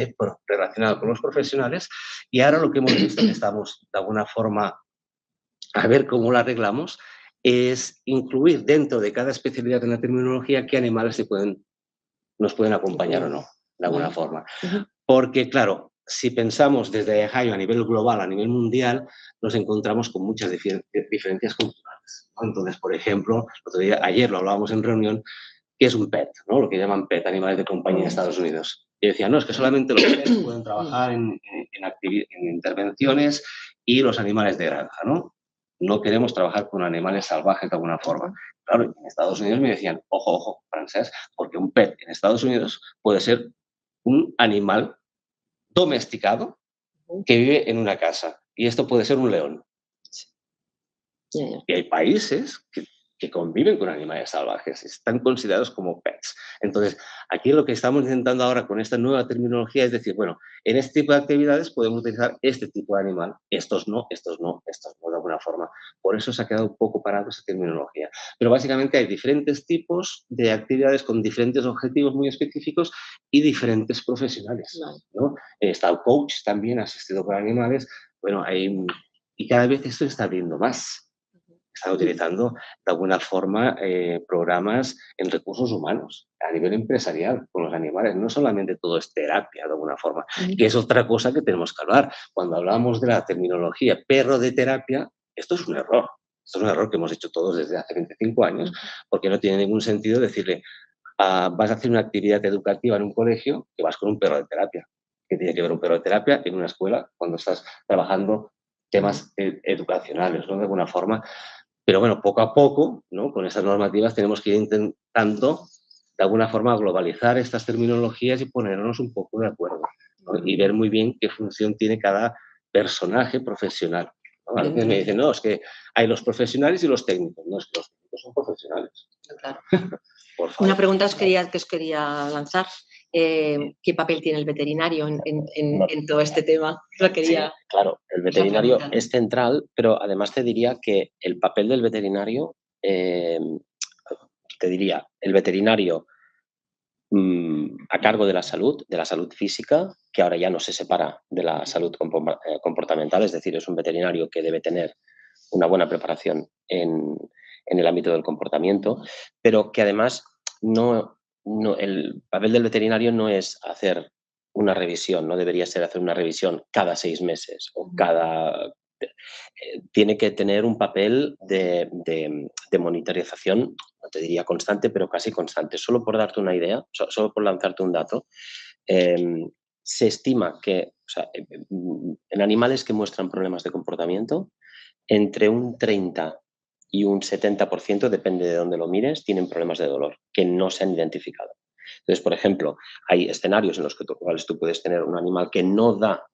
B: relacionado con los profesionales. Y ahora lo que hemos visto, que estamos de alguna forma a ver cómo lo arreglamos, es incluir dentro de cada especialidad en la terminología qué animales nos pueden acompañar o no, de alguna forma. Porque, claro, si pensamos desde Ohio a nivel global, a nivel mundial, nos encontramos con muchas diferencias culturales, ¿no? Entonces, por ejemplo, ayer lo hablábamos en reunión, ¿qué es un PET? ¿No? Lo que llaman PET, animales de compañía en Estados Unidos. Y decía, no, es que solamente los PETs pueden trabajar en intervenciones y los animales de granja, ¿no? No queremos trabajar con animales salvajes de alguna forma. Claro, en Estados Unidos me decían, ojo, francés, porque un PET en Estados Unidos puede ser un animal domesticado que vive en una casa. Y esto puede ser un león. Y hay países que conviven con animales salvajes, están considerados como pets. Entonces, aquí lo que estamos intentando ahora con esta nueva terminología es decir, bueno, en este tipo de actividades podemos utilizar este tipo de animal, estos no, de alguna forma. Por eso se ha quedado un poco parado esa terminología. Pero básicamente hay diferentes tipos de actividades con diferentes objetivos muy específicos y diferentes profesionales, ¿no? Está el coach también, asistido por animales. Bueno, y cada vez esto está abriendo más. Están utilizando de alguna forma programas en recursos humanos, a nivel empresarial, con los animales. No solamente todo es terapia, de alguna forma, que es otra cosa que tenemos que hablar. Cuando hablamos de la terminología perro de terapia, esto es un error. Esto es un error que hemos hecho todos desde hace 25 años, porque no tiene ningún sentido decirle, vas a hacer una actividad educativa en un colegio que vas con un perro de terapia. ¿Qué tiene que ver un perro de terapia en una escuela cuando estás trabajando temas educacionales, ¿no? De alguna forma. Pero bueno, poco a poco, ¿no? Con estas normativas tenemos que ir intentando, de alguna forma, globalizar estas terminologías y ponernos un poco de acuerdo, ¿no? Y ver muy bien qué función tiene cada personaje profesional, ¿no? A veces me dicen, no, es que hay los profesionales y los técnicos. No, es que los técnicos son profesionales.
A: Claro.
B: Por favor.
A: Una pregunta que os quería lanzar qué papel tiene el veterinario en todo este tema. Lo quería...
C: Sí, claro, el veterinario
A: pregunta.
C: es central, pero además te diría que el papel del veterinario, el veterinario a cargo de la salud física, que ahora ya no se separa de la salud comportamental, es decir, es un veterinario que debe tener una buena preparación en el ámbito del comportamiento, pero que además el papel del veterinario no es hacer una revisión, no debería ser hacer una revisión cada 6 meses o tiene que tener un papel de monitorización, no te diría constante, pero casi constante. Solo por darte una idea, solo por lanzarte un dato, se estima que en animales que muestran problemas de comportamiento, entre un 30 y un 70%, depende de dónde lo mires, tienen problemas de dolor que no se han identificado. Entonces, por ejemplo, hay escenarios en los cuales tú puedes tener un animal que no da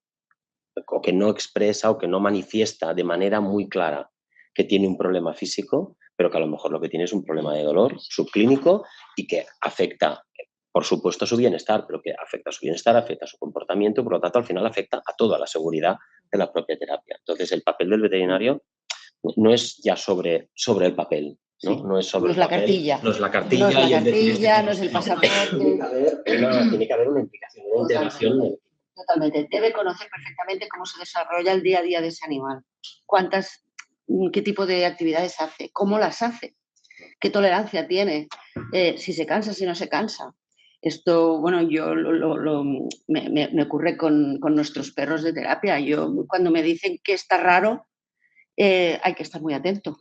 C: o que no expresa o que no manifiesta de manera muy clara que tiene un problema físico, pero que a lo mejor lo que tiene es un problema de dolor subclínico y que afecta, por supuesto, a su bienestar, pero que afecta a su bienestar, afecta a su comportamiento, por lo tanto, al final afecta a toda la seguridad de la propia terapia. Entonces, el papel del veterinario no es ya sobre el papel, ¿no?
E: Sí.
C: No es sobre
E: No es
C: el
E: la
C: papel,
E: cartilla.
C: no es la cartilla,
E: No es la
C: y el decir
E: cartilla, no es el pasaporte.
C: tiene que haber una implicación, una interacción.
E: Totalmente. Debe conocer perfectamente cómo se desarrolla el día a día de ese animal. Qué tipo de actividades hace, cómo las hace, qué tolerancia tiene, si se cansa, si no se cansa. Esto, bueno, me ocurre con nuestros perros de terapia. Yo, cuando me dicen que está raro, hay que estar muy atento.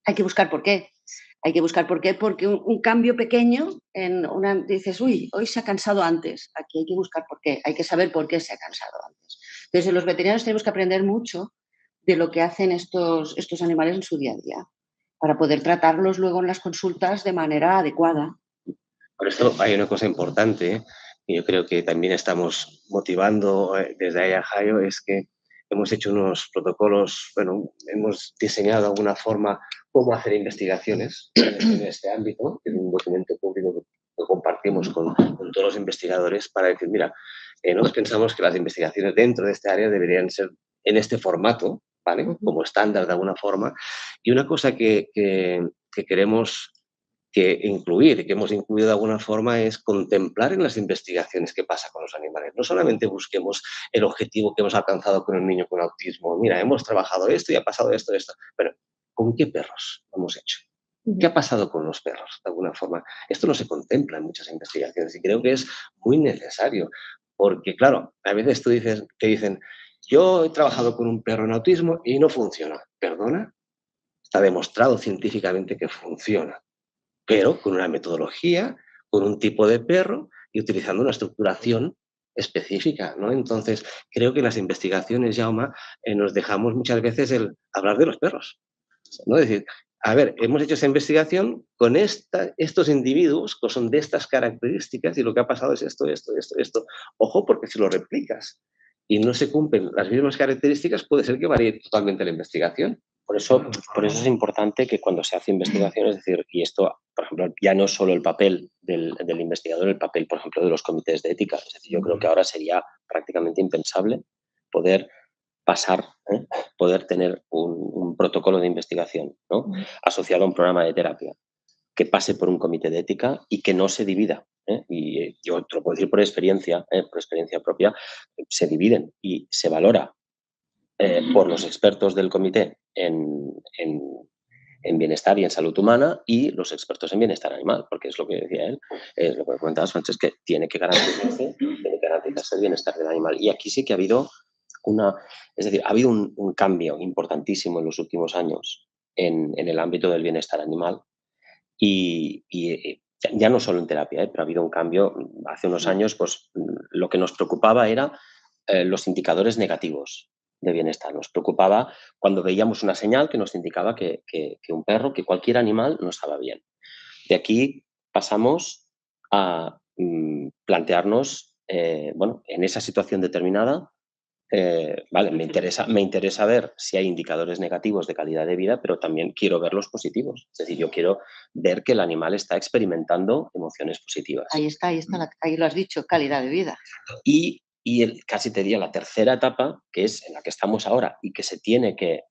E: Hay que buscar por qué. Hay que buscar por qué, porque un cambio pequeño, dices, uy, hoy se ha cansado antes. Aquí hay que buscar por qué, hay que saber por qué se ha cansado antes. Entonces, los veterinarios tenemos que aprender mucho de lo que hacen estos animales en su día a día, para poder tratarlos luego en las consultas de manera adecuada.
B: Por esto hay una cosa importante que yo creo que también estamos motivando desde AIAHIO, es que hemos hecho unos protocolos, bueno, hemos diseñado de alguna forma cómo hacer investigaciones en este ámbito, que es un documento público que compartimos con todos los investigadores para decir, mira, nosotros pensamos que las investigaciones dentro de esta área deberían ser en este formato, ¿vale? Como estándar de alguna forma. Y una cosa que queremos incluir y que hemos incluido de alguna forma es contemplar en las investigaciones qué pasa con los animales. No solamente busquemos el objetivo que hemos alcanzado con un niño con autismo. Mira, hemos trabajado esto y ha pasado esto, pero ¿con qué perros lo hemos hecho? ¿Qué ha pasado con los perros, de alguna forma? Esto no se contempla en muchas investigaciones y creo que es muy necesario, porque, claro, a veces te dicen, yo he trabajado con un perro en autismo y no funciona. ¿Perdona? Está demostrado científicamente que funciona, pero con una metodología, con un tipo de perro y utilizando una estructuración específica, ¿no? Entonces, creo que en las investigaciones, Jaume, nos dejamos muchas veces el hablar de los perros, ¿no? Es decir, a ver, hemos hecho esa investigación con estos individuos que son de estas características y lo que ha pasado es esto. Ojo, porque si lo replicas y no se cumplen las mismas características, puede ser que varíe totalmente la investigación.
C: Por eso es importante que cuando se hace investigación, es decir, y esto, por ejemplo, ya no es solo el papel del investigador, el papel, por ejemplo, de los comités de ética. Es decir, yo creo que ahora sería prácticamente impensable poder poder tener un protocolo de investigación, ¿no? Asociado a un programa de terapia que pase por un comité de ética y que no se divida. Y yo te lo puedo decir por experiencia propia, se dividen y se valora por los expertos del comité en bienestar y en salud humana y los expertos en bienestar animal, porque es lo que decía él, es lo que comentabas, Sánchez, que tiene que garantizarse el bienestar del animal. Y aquí sí que ha habido ha habido un cambio importantísimo en los últimos años en el ámbito del bienestar animal y ya no solo en terapia, pero ha habido un cambio. Hace unos años, pues lo que nos preocupaba era los indicadores negativos de bienestar. Nos preocupaba cuando veíamos una señal que nos indicaba que un perro, que cualquier animal no estaba bien. De aquí pasamos a plantearnos, en esa situación determinada, Vale, me interesa ver si hay indicadores negativos de calidad de vida, pero también quiero ver los positivos. Es decir, yo quiero ver que el animal está experimentando emociones positivas.
E: Ahí está, ahí lo has dicho, calidad de vida.
C: Y casi te diría la tercera etapa, que es en la que estamos ahora y que se tiene que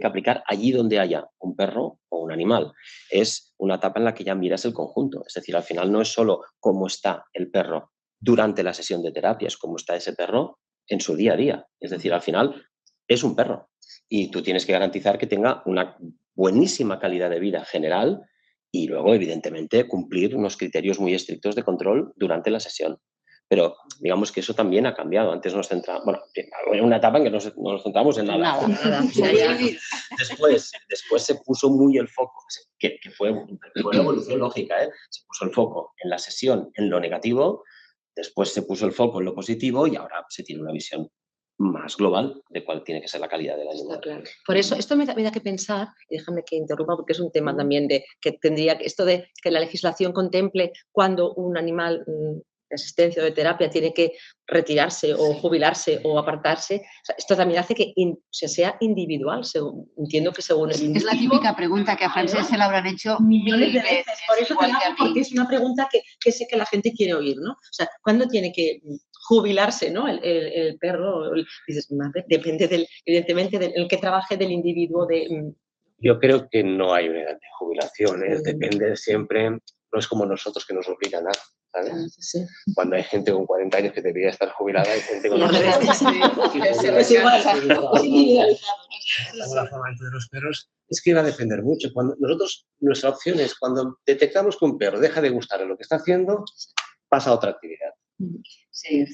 C: aplicar allí donde haya un perro o un animal. Es una etapa en la que ya miras el conjunto. Es decir, al final no es solo cómo está el perro durante la sesión de terapia, es cómo está ese perro en su día a día. Es decir, al final es un perro y tú tienes que garantizar que tenga una buenísima calidad de vida general y luego, evidentemente, cumplir unos criterios muy estrictos de control durante la sesión. Pero digamos que eso también ha cambiado. Antes nos centrábamos, bueno, en una etapa en que no nos centramos en nada. Después se puso muy el foco, que fue una evolución lógica, se puso el foco en la sesión, en lo negativo, después se puso el foco en lo positivo y ahora se tiene una visión más global de cuál tiene que ser la calidad del animal.
A: Claro. Por eso, esto me da que pensar, y déjame que interrumpa porque es un tema también de que tendría esto de que la legislación contemple cuando un animal de asistencia o de terapia tiene que retirarse o jubilarse o apartarse. O sea, esto también hace que sea individual. Entiendo que según el individuo.
E: Es la típica pregunta que a Francesc se la habrán hecho
A: millones de veces. Por eso te la hago, porque es una pregunta que sé que la gente quiere oír, ¿no? O sea, ¿cuándo tiene que jubilarse, ¿no? El perro, dices, depende evidentemente del que trabaje del individuo.
B: Yo creo que no hay una edad de jubilación, depende siempre, no es como nosotros que nos obligan a, ¿sabes?
A: Sí.
B: Cuando hay gente con 40 años que debería estar jubilada, hay gente con 80
A: Es igual.
B: La forma de los perros es que va a depender mucho. Cuando nuestra opción es cuando detectamos que un perro deja de gustar lo que está haciendo, pasa a otra actividad.
E: Sí,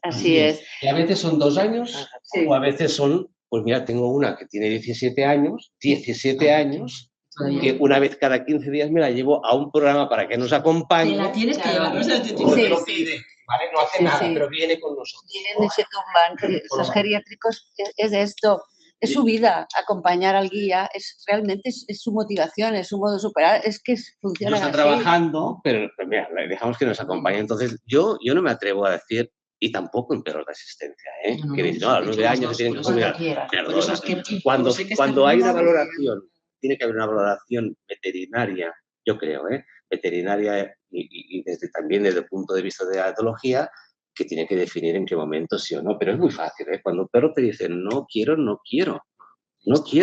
E: así es.
B: Y a veces son 2 años o a veces son, pues mira, tengo una que tiene 17 años, que una vez cada 15 días me la llevo a un programa para que nos acompañe.
A: Te la tienes que llevar, no es el
B: título que lo pide, ¿vale? No hace nada, pero viene con nosotros.
E: Vienen y se tumban. Los geriátricos es de esto. Es su vida, acompañar al guía, realmente es su motivación, es su modo de superar, es que funciona así.
B: No está trabajando, pero mira, dejamos que nos acompañe. Entonces, yo no me atrevo a decir, y tampoco en perros de asistencia, que dicen, a los 9 años se tienen que jubilar. Cuando hay una valoración, tiene que haber una valoración veterinaria, yo creo, veterinaria y también desde el punto de vista de la etología, que tiene que definir en qué momento sí o no. Pero es muy fácil, cuando un perro te dice no quiero,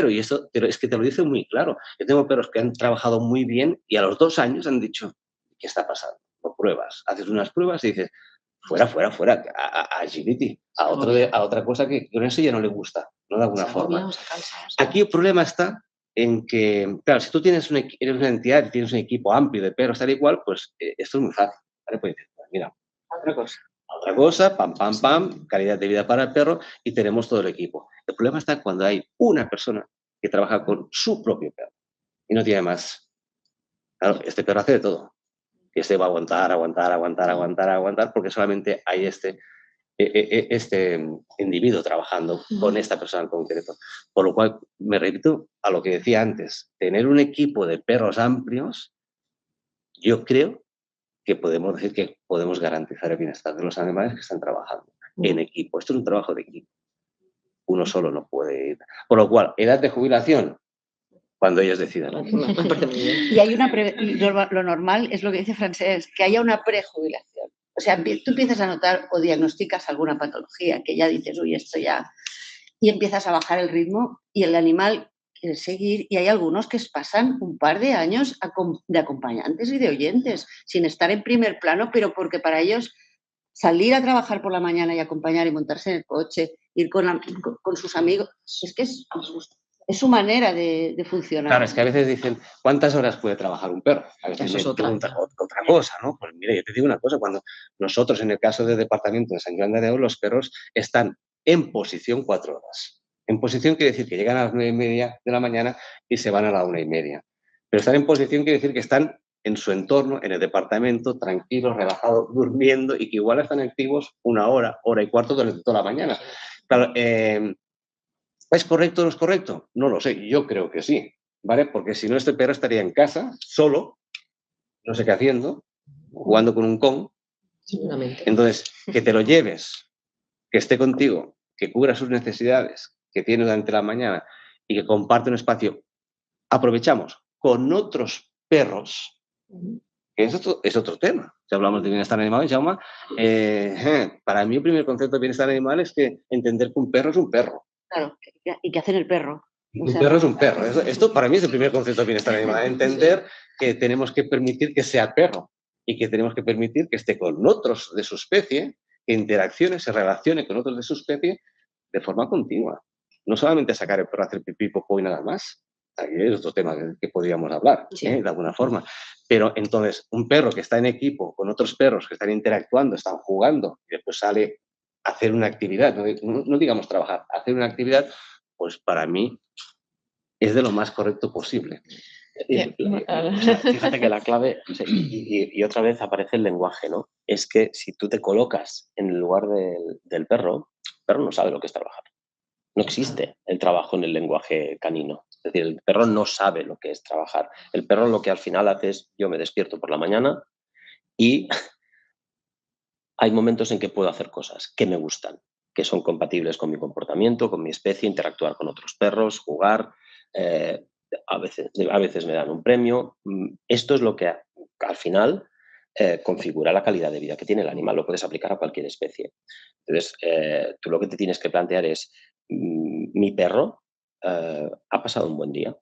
B: y eso es que te lo dice muy claro. Yo tengo perros que han trabajado muy bien y a los 2 años han dicho, ¿qué está pasando? Lo pruebas, haces unas pruebas y dices, fuera, a agility, a otra cosa que con eso ya no le gusta, ¿no? De alguna forma. Aquí el problema está en que, claro, si tú eres una entidad y tienes un equipo amplio de perros tal y cual, pues esto es muy fácil, ¿vale? Pues dices, mira, otra cosa, pam, calidad de vida para el perro y tenemos todo el equipo. El problema está cuando hay una persona que trabaja con su propio perro y no tiene más. Claro, este perro hace de todo. Y este va a aguantar porque solamente hay este individuo trabajando con esta persona en concreto. Por lo cual, me repito a lo que decía antes, tener un equipo de perros amplios, yo creo que podemos decir que podemos garantizar el bienestar de los animales que están trabajando en equipo. Esto es un trabajo de equipo. Uno solo no puede ir. Por lo cual, edad de jubilación, cuando ellos decidan.
E: Y hay lo normal es lo que dice Francesc, que haya una prejubilación. O sea, tú empiezas a notar o diagnosticas alguna patología que ya dices, uy, esto ya... Y empiezas a bajar el ritmo y el animal quiere seguir. Y hay algunos que pasan un par de años de acompañantes y de oyentes, sin estar en primer plano, pero porque para ellos salir a trabajar por la mañana y acompañar y montarse en el coche, ir con sus amigos, es que es su manera de funcionar.
B: Claro, es que a veces dicen, ¿cuántas horas puede trabajar un perro? A veces me preguntan otra cosa, ¿no? Pues mira, yo te digo una cosa, cuando nosotros en el caso del departamento de San Joan de Déu, los perros están en posición 4 horas. En posición quiere decir que llegan a las 9:30 de la mañana y se van a la 1:30. Pero estar en posición quiere decir que están en su entorno, en el departamento, tranquilos, relajados, durmiendo y que igual están activos 1 hora, 1:15 durante toda la mañana. Claro, ¿es correcto o no es correcto? No lo sé, yo creo que sí, ¿vale? Porque si no, este perro estaría en casa, solo, no sé qué haciendo, jugando con un Kong. Entonces, que te lo lleves que esté contigo, que cubra sus necesidades que tiene durante la mañana y que comparte un espacio, aprovechamos con otros perros, que es otro tema. Si hablamos de bienestar animal, Jaume, para mí el primer concepto de bienestar animal es que entender que un perro es un perro.
E: Claro, y que hacer el perro.
B: Un perro es un perro. Esto para mí es el primer concepto de bienestar animal. Entender que tenemos que permitir que sea perro y que tenemos que permitir que esté con otros de su especie, que interaccione, se relacione con otros de su especie de forma continua. No solamente sacar el perro a hacer pipí, popó y nada más. Ahí es otro tema que podríamos hablar, de alguna forma. Pero entonces, un perro que está en equipo con otros perros que están interactuando, están jugando y después sale a hacer una actividad, no digamos trabajar, hacer una actividad, pues para mí es de lo más correcto posible.
C: O sea, fíjate que la clave, y otra vez aparece el lenguaje, ¿no? Es que si tú te colocas en el lugar del perro, el perro no sabe lo que es trabajar. No existe el trabajo en el lenguaje canino. Es decir, el perro no sabe lo que es trabajar. El perro lo que al final hace es, yo me despierto por la mañana y hay momentos en que puedo hacer cosas que me gustan, que son compatibles con mi comportamiento, con mi especie, interactuar con otros perros, jugar, a veces me dan un premio. Esto es lo que al final configura la calidad de vida que tiene el animal. Lo puedes aplicar a cualquier especie. Entonces, tú lo que te tienes que plantear es, mi perro ha pasado un buen día.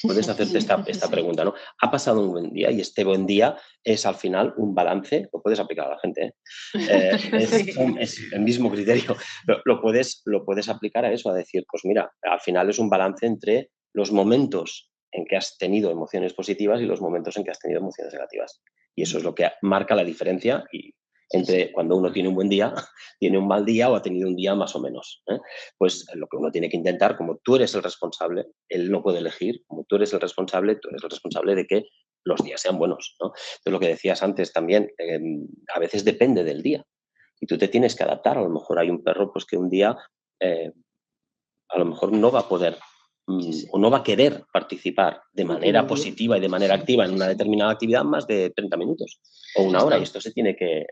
C: Puedes hacerte esta pregunta, ¿no? Ha pasado un buen día y este buen día es al final un balance, lo puedes aplicar a la gente, es el mismo criterio, lo puedes aplicar a eso, a decir, pues mira, al final es un balance entre los momentos en que has tenido emociones positivas y los momentos en que has tenido emociones negativas. Y eso es lo que marca la diferencia entre cuando uno tiene un buen día, tiene un mal día o ha tenido un día más o menos. Pues lo que uno tiene que intentar, como tú eres el responsable, él no puede elegir, como tú eres el responsable de que los días sean buenos, ¿no? Entonces, lo que decías antes también, a veces depende del día y tú te tienes que adaptar. A lo mejor hay un perro pues, que un día a lo mejor no va a poder o no va a querer participar de manera positiva y de manera activa en una determinada actividad más de 30 minutos o una hora, y esto se tiene que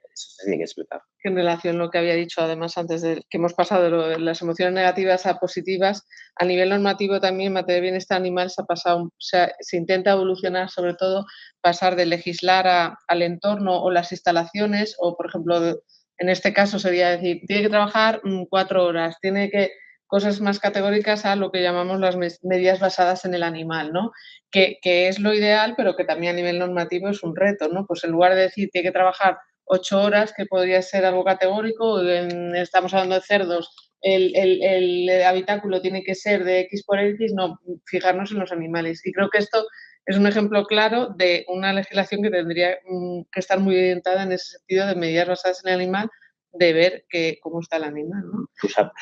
C: explicar.
F: En relación a lo que había dicho además antes de que hemos pasado de las emociones negativas a positivas, a nivel normativo también en materia de bienestar animal se intenta evolucionar, sobre todo pasar de legislar al entorno o las instalaciones, o por ejemplo en este caso sería decir, tiene que trabajar 4 horas, tiene que cosas más categóricas a lo que llamamos las medidas basadas en el animal, ¿no? Que es lo ideal, pero que también a nivel normativo es un reto, ¿no? Pues en lugar de decir tiene que trabajar 8 horas, que podría ser algo categórico, estamos hablando de cerdos, el habitáculo tiene que ser de X por X, no, fijarnos en los animales. Y creo que esto es un ejemplo claro de una legislación que tendría que estar muy orientada en ese sentido de medidas basadas en el animal, de ver cómo está el animal, ¿no?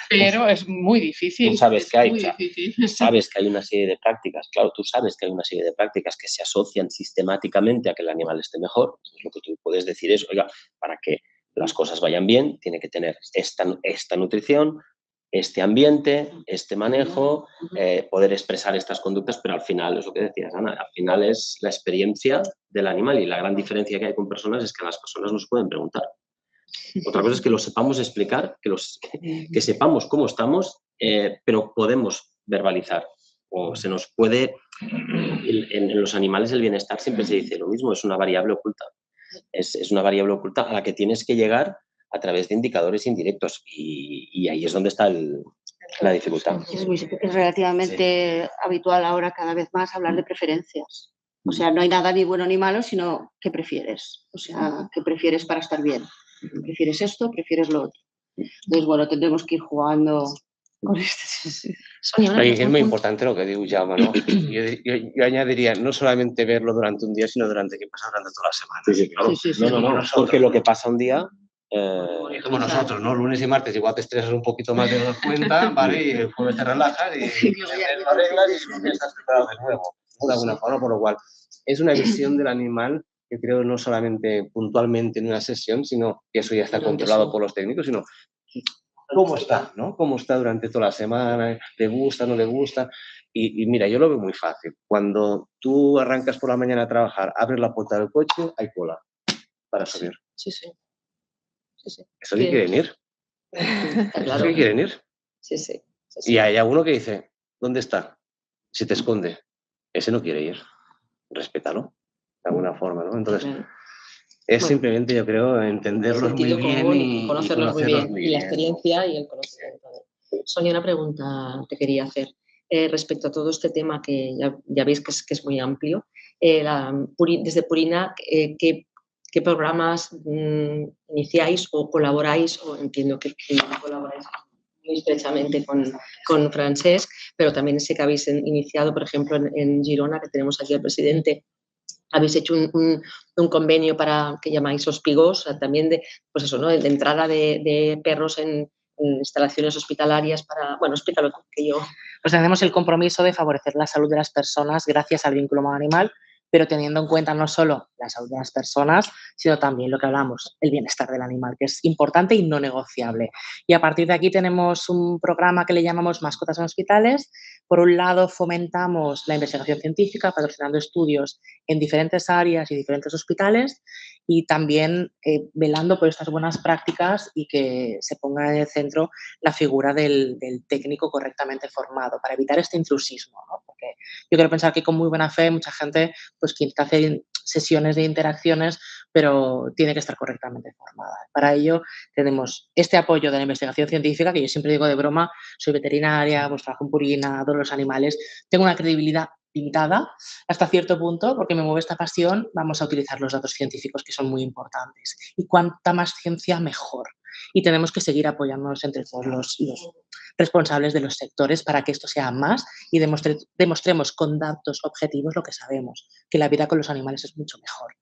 F: Pero es muy difícil.
C: Tú sabes que hay una serie de prácticas, claro, tú sabes que hay una serie de prácticas que se asocian sistemáticamente a que el animal esté mejor. Entonces, lo que tú puedes decir es, oiga, para que las cosas vayan bien, tiene que tener esta nutrición, este ambiente, este manejo, poder expresar estas conductas, pero al final, es lo que decías, Ana, al final es la experiencia del animal, y la gran diferencia que hay con personas es que a las personas nos pueden preguntar. Otra cosa es que lo sepamos explicar, que sepamos cómo estamos, pero podemos verbalizar. O se nos puede... En los animales el bienestar siempre se dice lo mismo, es una variable oculta. Es una variable oculta a la que tienes que llegar a través de indicadores indirectos, y ahí es donde está la dificultad.
E: Es relativamente habitual ahora cada vez más hablar de preferencias. O sea, no hay nada ni bueno ni malo, sino qué prefieres. O sea, qué prefieres para estar bien. ¿Prefieres esto? ¿Prefieres lo otro? Entonces, bueno, tendremos que ir jugando con este.
B: Es muy importante lo que digo, Jaume, ¿no? Yo añadiría no solamente verlo durante un día, sino durante qué pasa durante toda la semana.
C: Sí, claro. No, porque lo que pasa un día...
B: como nosotros, ¿no? Lunes y martes igual te estresas un poquito más de lo que cuenta, ¿vale? Y el jueves te relajas y lo arreglas y estás preparado de nuevo, de alguna forma, por lo cual es una visión del animal que creo no solamente puntualmente en una sesión, sino que eso ya está controlado por los técnicos, sino cómo está, ¿no? Cómo está durante toda la semana, le gusta, no le gusta. Y mira, yo lo veo muy fácil. Cuando tú arrancas por la mañana a trabajar, abres la puerta del coche, hay cola para subir.
A: Sí.
B: Eso tiene que venir.
A: Claro.
B: ¿Qué quieren ir?
A: Sí, sí.
B: Y hay uno que dice, ¿dónde está? Si te esconde. Ese no quiere ir. Respétalo, de alguna forma, ¿no? Entonces, es simplemente, yo creo, entenderlos muy bien y
A: conocerlos muy bien. Y la experiencia y el conocimiento. Sonia, una pregunta te quería hacer. Respecto a todo este tema que ya veis que es muy amplio, desde Purina, ¿qué programas iniciáis o colaboráis? O entiendo que colaboráis muy estrechamente con Francesc, pero también sé que habéis iniciado, por ejemplo, en Girona, que tenemos aquí al presidente, habéis hecho un convenio para que llamáis Hospigós, también de, pues eso, ¿no? De entrada de perros en instalaciones hospitalarias para... Bueno, explícalo tú, que yo...
D: Pues tenemos el compromiso de favorecer la salud de las personas gracias al vínculo humano-animal, pero teniendo en cuenta no solo la salud de las personas, sino también lo que hablamos, el bienestar del animal, que es importante y no negociable. Y a partir de aquí tenemos un programa que le llamamos Mascotas en Hospitales. Por un lado, fomentamos la investigación científica, patrocinando estudios en diferentes áreas y diferentes hospitales, y también velando por estas buenas prácticas y que se ponga en el centro la figura del técnico correctamente formado, para evitar este intrusismo, ¿no? Porque yo quiero pensar que con muy buena fe mucha gente pues quiere hacer sesiones de interacciones, pero tiene que estar correctamente formada. Para ello tenemos este apoyo de la investigación científica, que yo siempre digo de broma, soy veterinaria, pues trabajo en Purina, adoro los animales, tengo una credibilidad limitada hasta cierto punto, porque me mueve esta pasión, vamos a utilizar los datos científicos, que son muy importantes. Y cuanta más ciencia, mejor. Y tenemos que seguir apoyándonos entre todos los responsables de los sectores para que esto sea más y demostremos con datos objetivos lo que sabemos, que la vida con los animales es mucho mejor.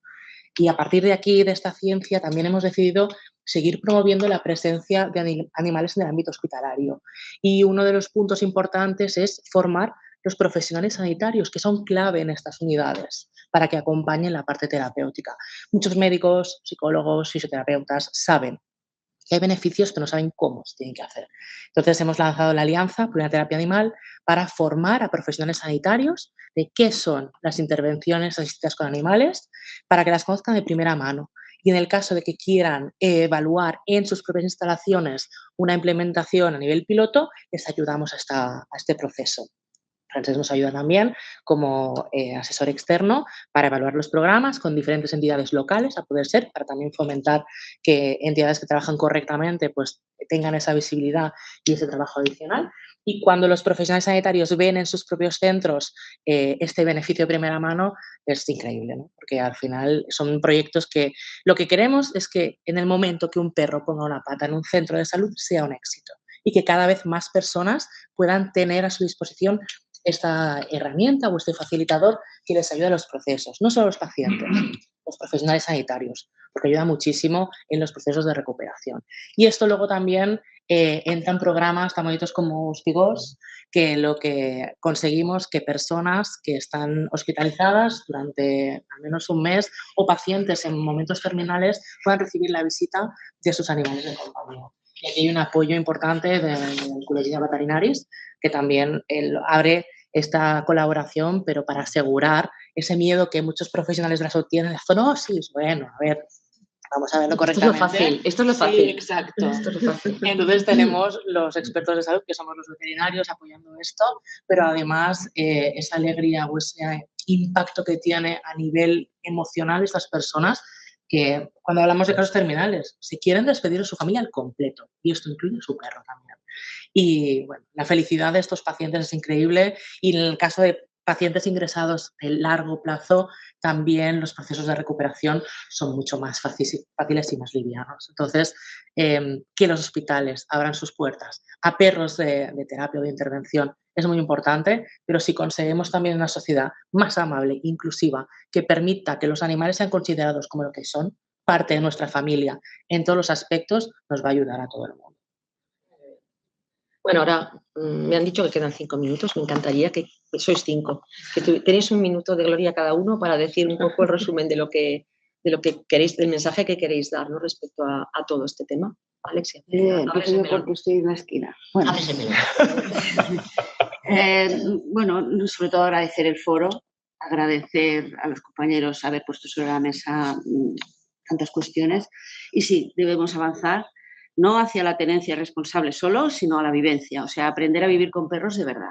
D: Y a partir de aquí, de esta ciencia, también hemos decidido seguir promoviendo la presencia de animales en el ámbito hospitalario. Y uno de los puntos importantes es formar los profesionales sanitarios, que son clave en estas unidades, para que acompañen la parte terapéutica. Muchos médicos, psicólogos, fisioterapeutas saben que hay beneficios, pero no saben cómo se tienen que hacer. Entonces hemos lanzado la alianza Purina Terapia Animal para formar a profesionales sanitarios de qué son las intervenciones asistidas con animales, para que las conozcan de primera mano. Y en el caso de que quieran evaluar en sus propias instalaciones una implementación a nivel piloto, les ayudamos a este proceso. Francesc nos ayuda también como asesor externo para evaluar los programas con diferentes entidades locales, a poder ser, para también fomentar que entidades que trabajan correctamente pues tengan esa visibilidad y ese trabajo adicional. Y cuando los profesionales sanitarios ven en sus propios centros este beneficio de primera mano, es increíble, ¿no? Porque al final son proyectos que lo que queremos es que en el momento que un perro ponga una pata en un centro de salud sea un éxito y que cada vez más personas puedan tener a su disposición esta herramienta o este facilitador que les ayuda a los procesos, no solo los pacientes, los profesionales sanitarios, porque ayuda muchísimo en los procesos de recuperación. Y esto luego también entran programas tan bonitos como Hospigós, que lo que conseguimos que personas que están hospitalizadas durante al menos un mes o pacientes en momentos terminales puedan recibir la visita de sus animales de compañía. Y aquí hay un apoyo importante del Col·legi Veterinaris, que también abre esta colaboración, pero para asegurar ese miedo que muchos profesionales de la salud tienen, la zoonosis. Bueno, a ver, vamos a verlo correctamente.
A: Esto es lo fácil.
D: Sí, exacto.
A: Esto es lo fácil.
D: Entonces tenemos los expertos de salud, que somos los veterinarios, apoyando esto, pero además esa alegría o ese impacto que tiene a nivel emocional estas personas, que cuando hablamos de casos terminales, se quieren despedir de su familia al completo, y esto incluye a su perro también. Y bueno, la felicidad de estos pacientes es increíble, y en el caso de pacientes ingresados de largo plazo, también los procesos de recuperación son mucho más fáciles y más livianos. Entonces, que los hospitales abran sus puertas a perros de terapia o de intervención es muy importante, pero si conseguimos también una sociedad más amable, inclusiva, que permita que los animales sean considerados como lo que son, parte de nuestra familia en todos los aspectos, nos va a ayudar a todo el mundo.
A: Bueno, ahora me han dicho que quedan 5 minutos. Me encantaría que sois 5, que tenéis un minuto de gloria cada uno para decir un poco el resumen de lo que queréis, del mensaje que queréis dar, ¿no? Respecto a todo este tema. Alexia.
E: Empiezo yo porque estoy en la esquina. Bueno, bueno, sobre todo agradecer el foro, agradecer a los compañeros haber puesto sobre la mesa tantas cuestiones. Y sí, debemos avanzar. no hacia la tenencia responsable solo, sino a la vivencia, o sea, aprender a vivir con perros de verdad.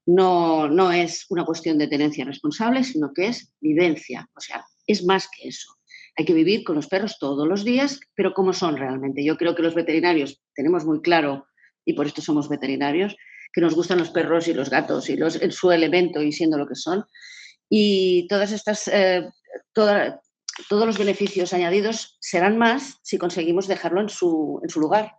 E: No es una cuestión de tenencia responsable, sino que es vivencia, o sea, es más que eso. Hay que vivir con los perros todos los días, pero ¿cómo son realmente? Yo creo que los veterinarios tenemos muy claro, y por esto somos veterinarios, que nos gustan los perros y los gatos y su elemento y siendo lo que son. Y todas estas, todos los beneficios añadidos serán más si conseguimos dejarlo en su lugar.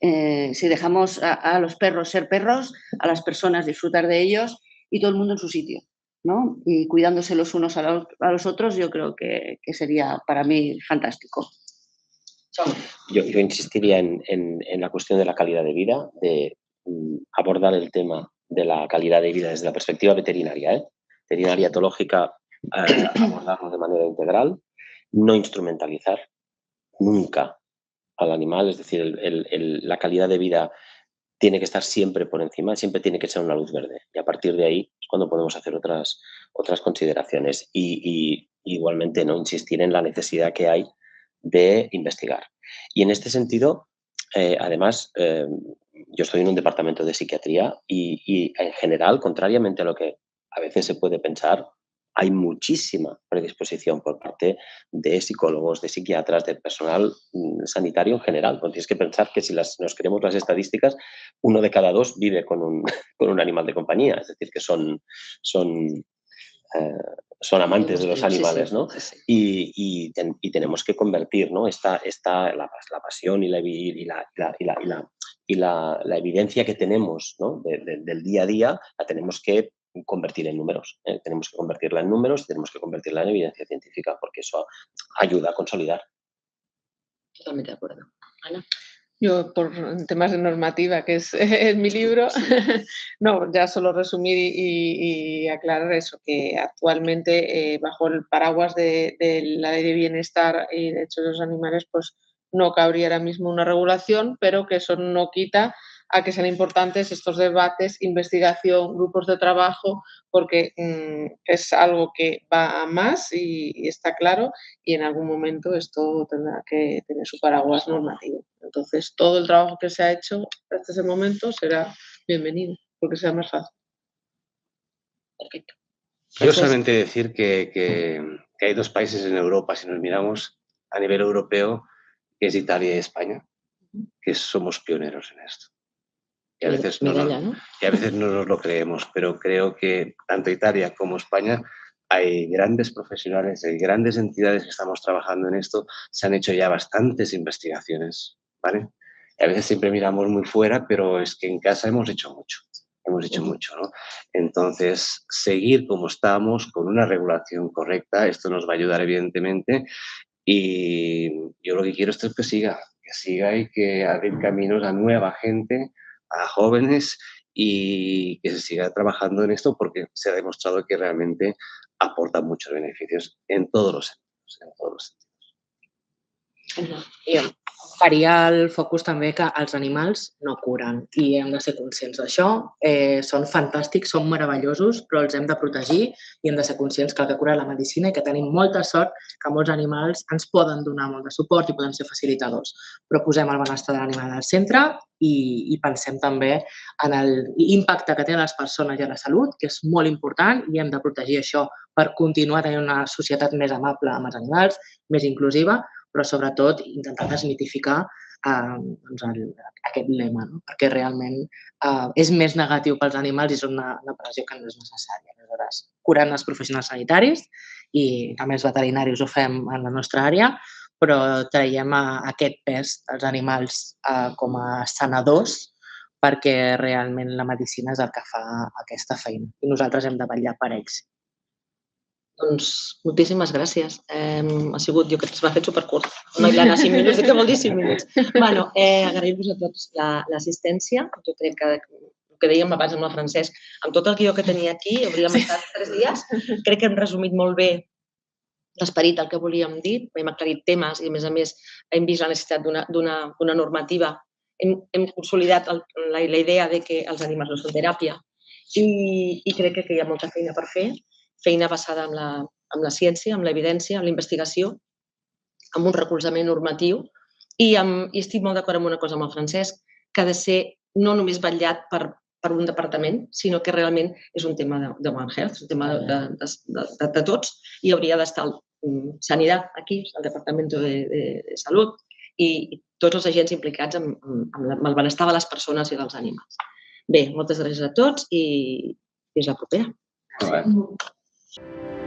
E: Si dejamos a los perros ser perros, a las personas disfrutar de ellos y todo el mundo en su sitio, ¿no? Y cuidándose los unos a los otros, yo creo que sería para mí fantástico.
C: Yo insistiría en la cuestión de la calidad de vida, de abordar el tema de la calidad de vida desde la perspectiva veterinaria, veterinaria etológica, abordarlo de manera integral, no instrumentalizar nunca al animal, es decir, la calidad de vida tiene que estar siempre por encima, siempre tiene que ser una luz verde y a partir de ahí es cuando podemos hacer otras consideraciones y igualmente no insistir en la necesidad que hay de investigar. Y en este sentido, además, yo estoy en un departamento de psiquiatría y en general, contrariamente a lo que a veces se puede pensar, hay muchísima predisposición por parte de psicólogos, de psiquiatras, del personal sanitario en general. Tienes que pensar que si nos queremos las estadísticas, 1 de cada 2 vive con un animal de compañía, es decir, que son amantes de los animales, ¿no? Y tenemos que convertir, ¿no? la pasión y la evidencia que tenemos, ¿no? del día a día, la tenemos que convertir en números. Tenemos que convertirla en números, tenemos que convertirla en evidencia científica, porque eso ayuda a consolidar.
A: Totalmente de acuerdo. Ana.
F: Yo, por temas de normativa, que es mi libro, no, ya solo resumir y aclarar eso, que actualmente bajo el paraguas de la Ley de Bienestar y Derechos de los Animales, pues no cabría ahora mismo una regulación, pero que eso no quita a que sean importantes estos debates, investigación, grupos de trabajo, porque es algo que va a más y está claro, y en algún momento esto tendrá que tener su paraguas normativo. Entonces, todo el trabajo que se ha hecho hasta ese momento será bienvenido, porque sea más fácil.
A: Perfecto.
B: Yo solamente decir que hay 2 países en Europa, si nos miramos a nivel europeo, que es Italia y España, que somos pioneros en esto. Y a veces no nos lo creemos, pero creo que tanto Italia como España hay grandes profesionales, hay grandes entidades que estamos trabajando en esto, se han hecho ya bastantes investigaciones, ¿vale? Y a veces siempre miramos muy fuera, pero es que en casa hemos hecho mucho, ¿no? Entonces, seguir como estamos, con una regulación correcta, esto nos va a ayudar evidentemente y yo lo que quiero es que siga y que abrir caminos a nueva gente, a jóvenes y que se siga trabajando en esto porque se ha demostrado que realmente aporta muchos beneficios en todos los sentidos.
D: Jo faria el focus també que els animals no curen i hem de ser conscients d'això. Són fantàstics, són meravellosos, però els hem de protegir i hem de ser conscients que el que cura la medicina i que tenim molta sort que molts animals ens poden donar molt de suport i poden ser facilitadors. Però posem el benestar de l'animal al centre i pensem també en l'impacte que té a les persones i a la salut, que és molt important i hem de protegir això per continuar tenint una societat més amable amb els animals, més inclusiva, però sobretot intentar desmitificar aquest lema, no? Perquè realment és més negatiu pels animals i és una pressió que no és necessària. Aleshores, curant els professionals sanitaris i també els veterinaris ho fem en la nostra àrea, però traiem aquest pes dels animals com a sanadors perquè realment la medicina és el que fa aquesta feina i nosaltres hem de vetllar per ells.
A: Doncs moltíssimes gràcies. Ha sigut, jo crec que es va fer supercurt. No hi ha 5 minuts, què vol dir 5 minuts? Bueno, agrair-vos a tots l'assistència. Jo crec que el que dèiem abans amb la Francesc, amb tot el guió que tenia aquí, hauríem estat 3 dies. Crec que hem resumit molt bé l'esperit del que volíem dir. Hem aclarit temes i, a més, hem vist la necessitat d'una normativa. Hem consolidat la idea de que els animals no són teràpia i crec que hi ha molta feina per fer. Feina basada en la ciència, en l'evidència, en la investigació, amb un recolzament normatiu I estic molt d'acord amb una cosa amb el Francesc, que ha de ser no només vetllat per un departament, sinó que realment és un tema de One Health, és un tema de tots, i hauria d'estar Sanitat aquí, el Departament de Salut, i tots els agents implicats amb el benestar de les persones i dels animals. Bé, moltes gràcies a tots i fins la propera.
B: Molt bé.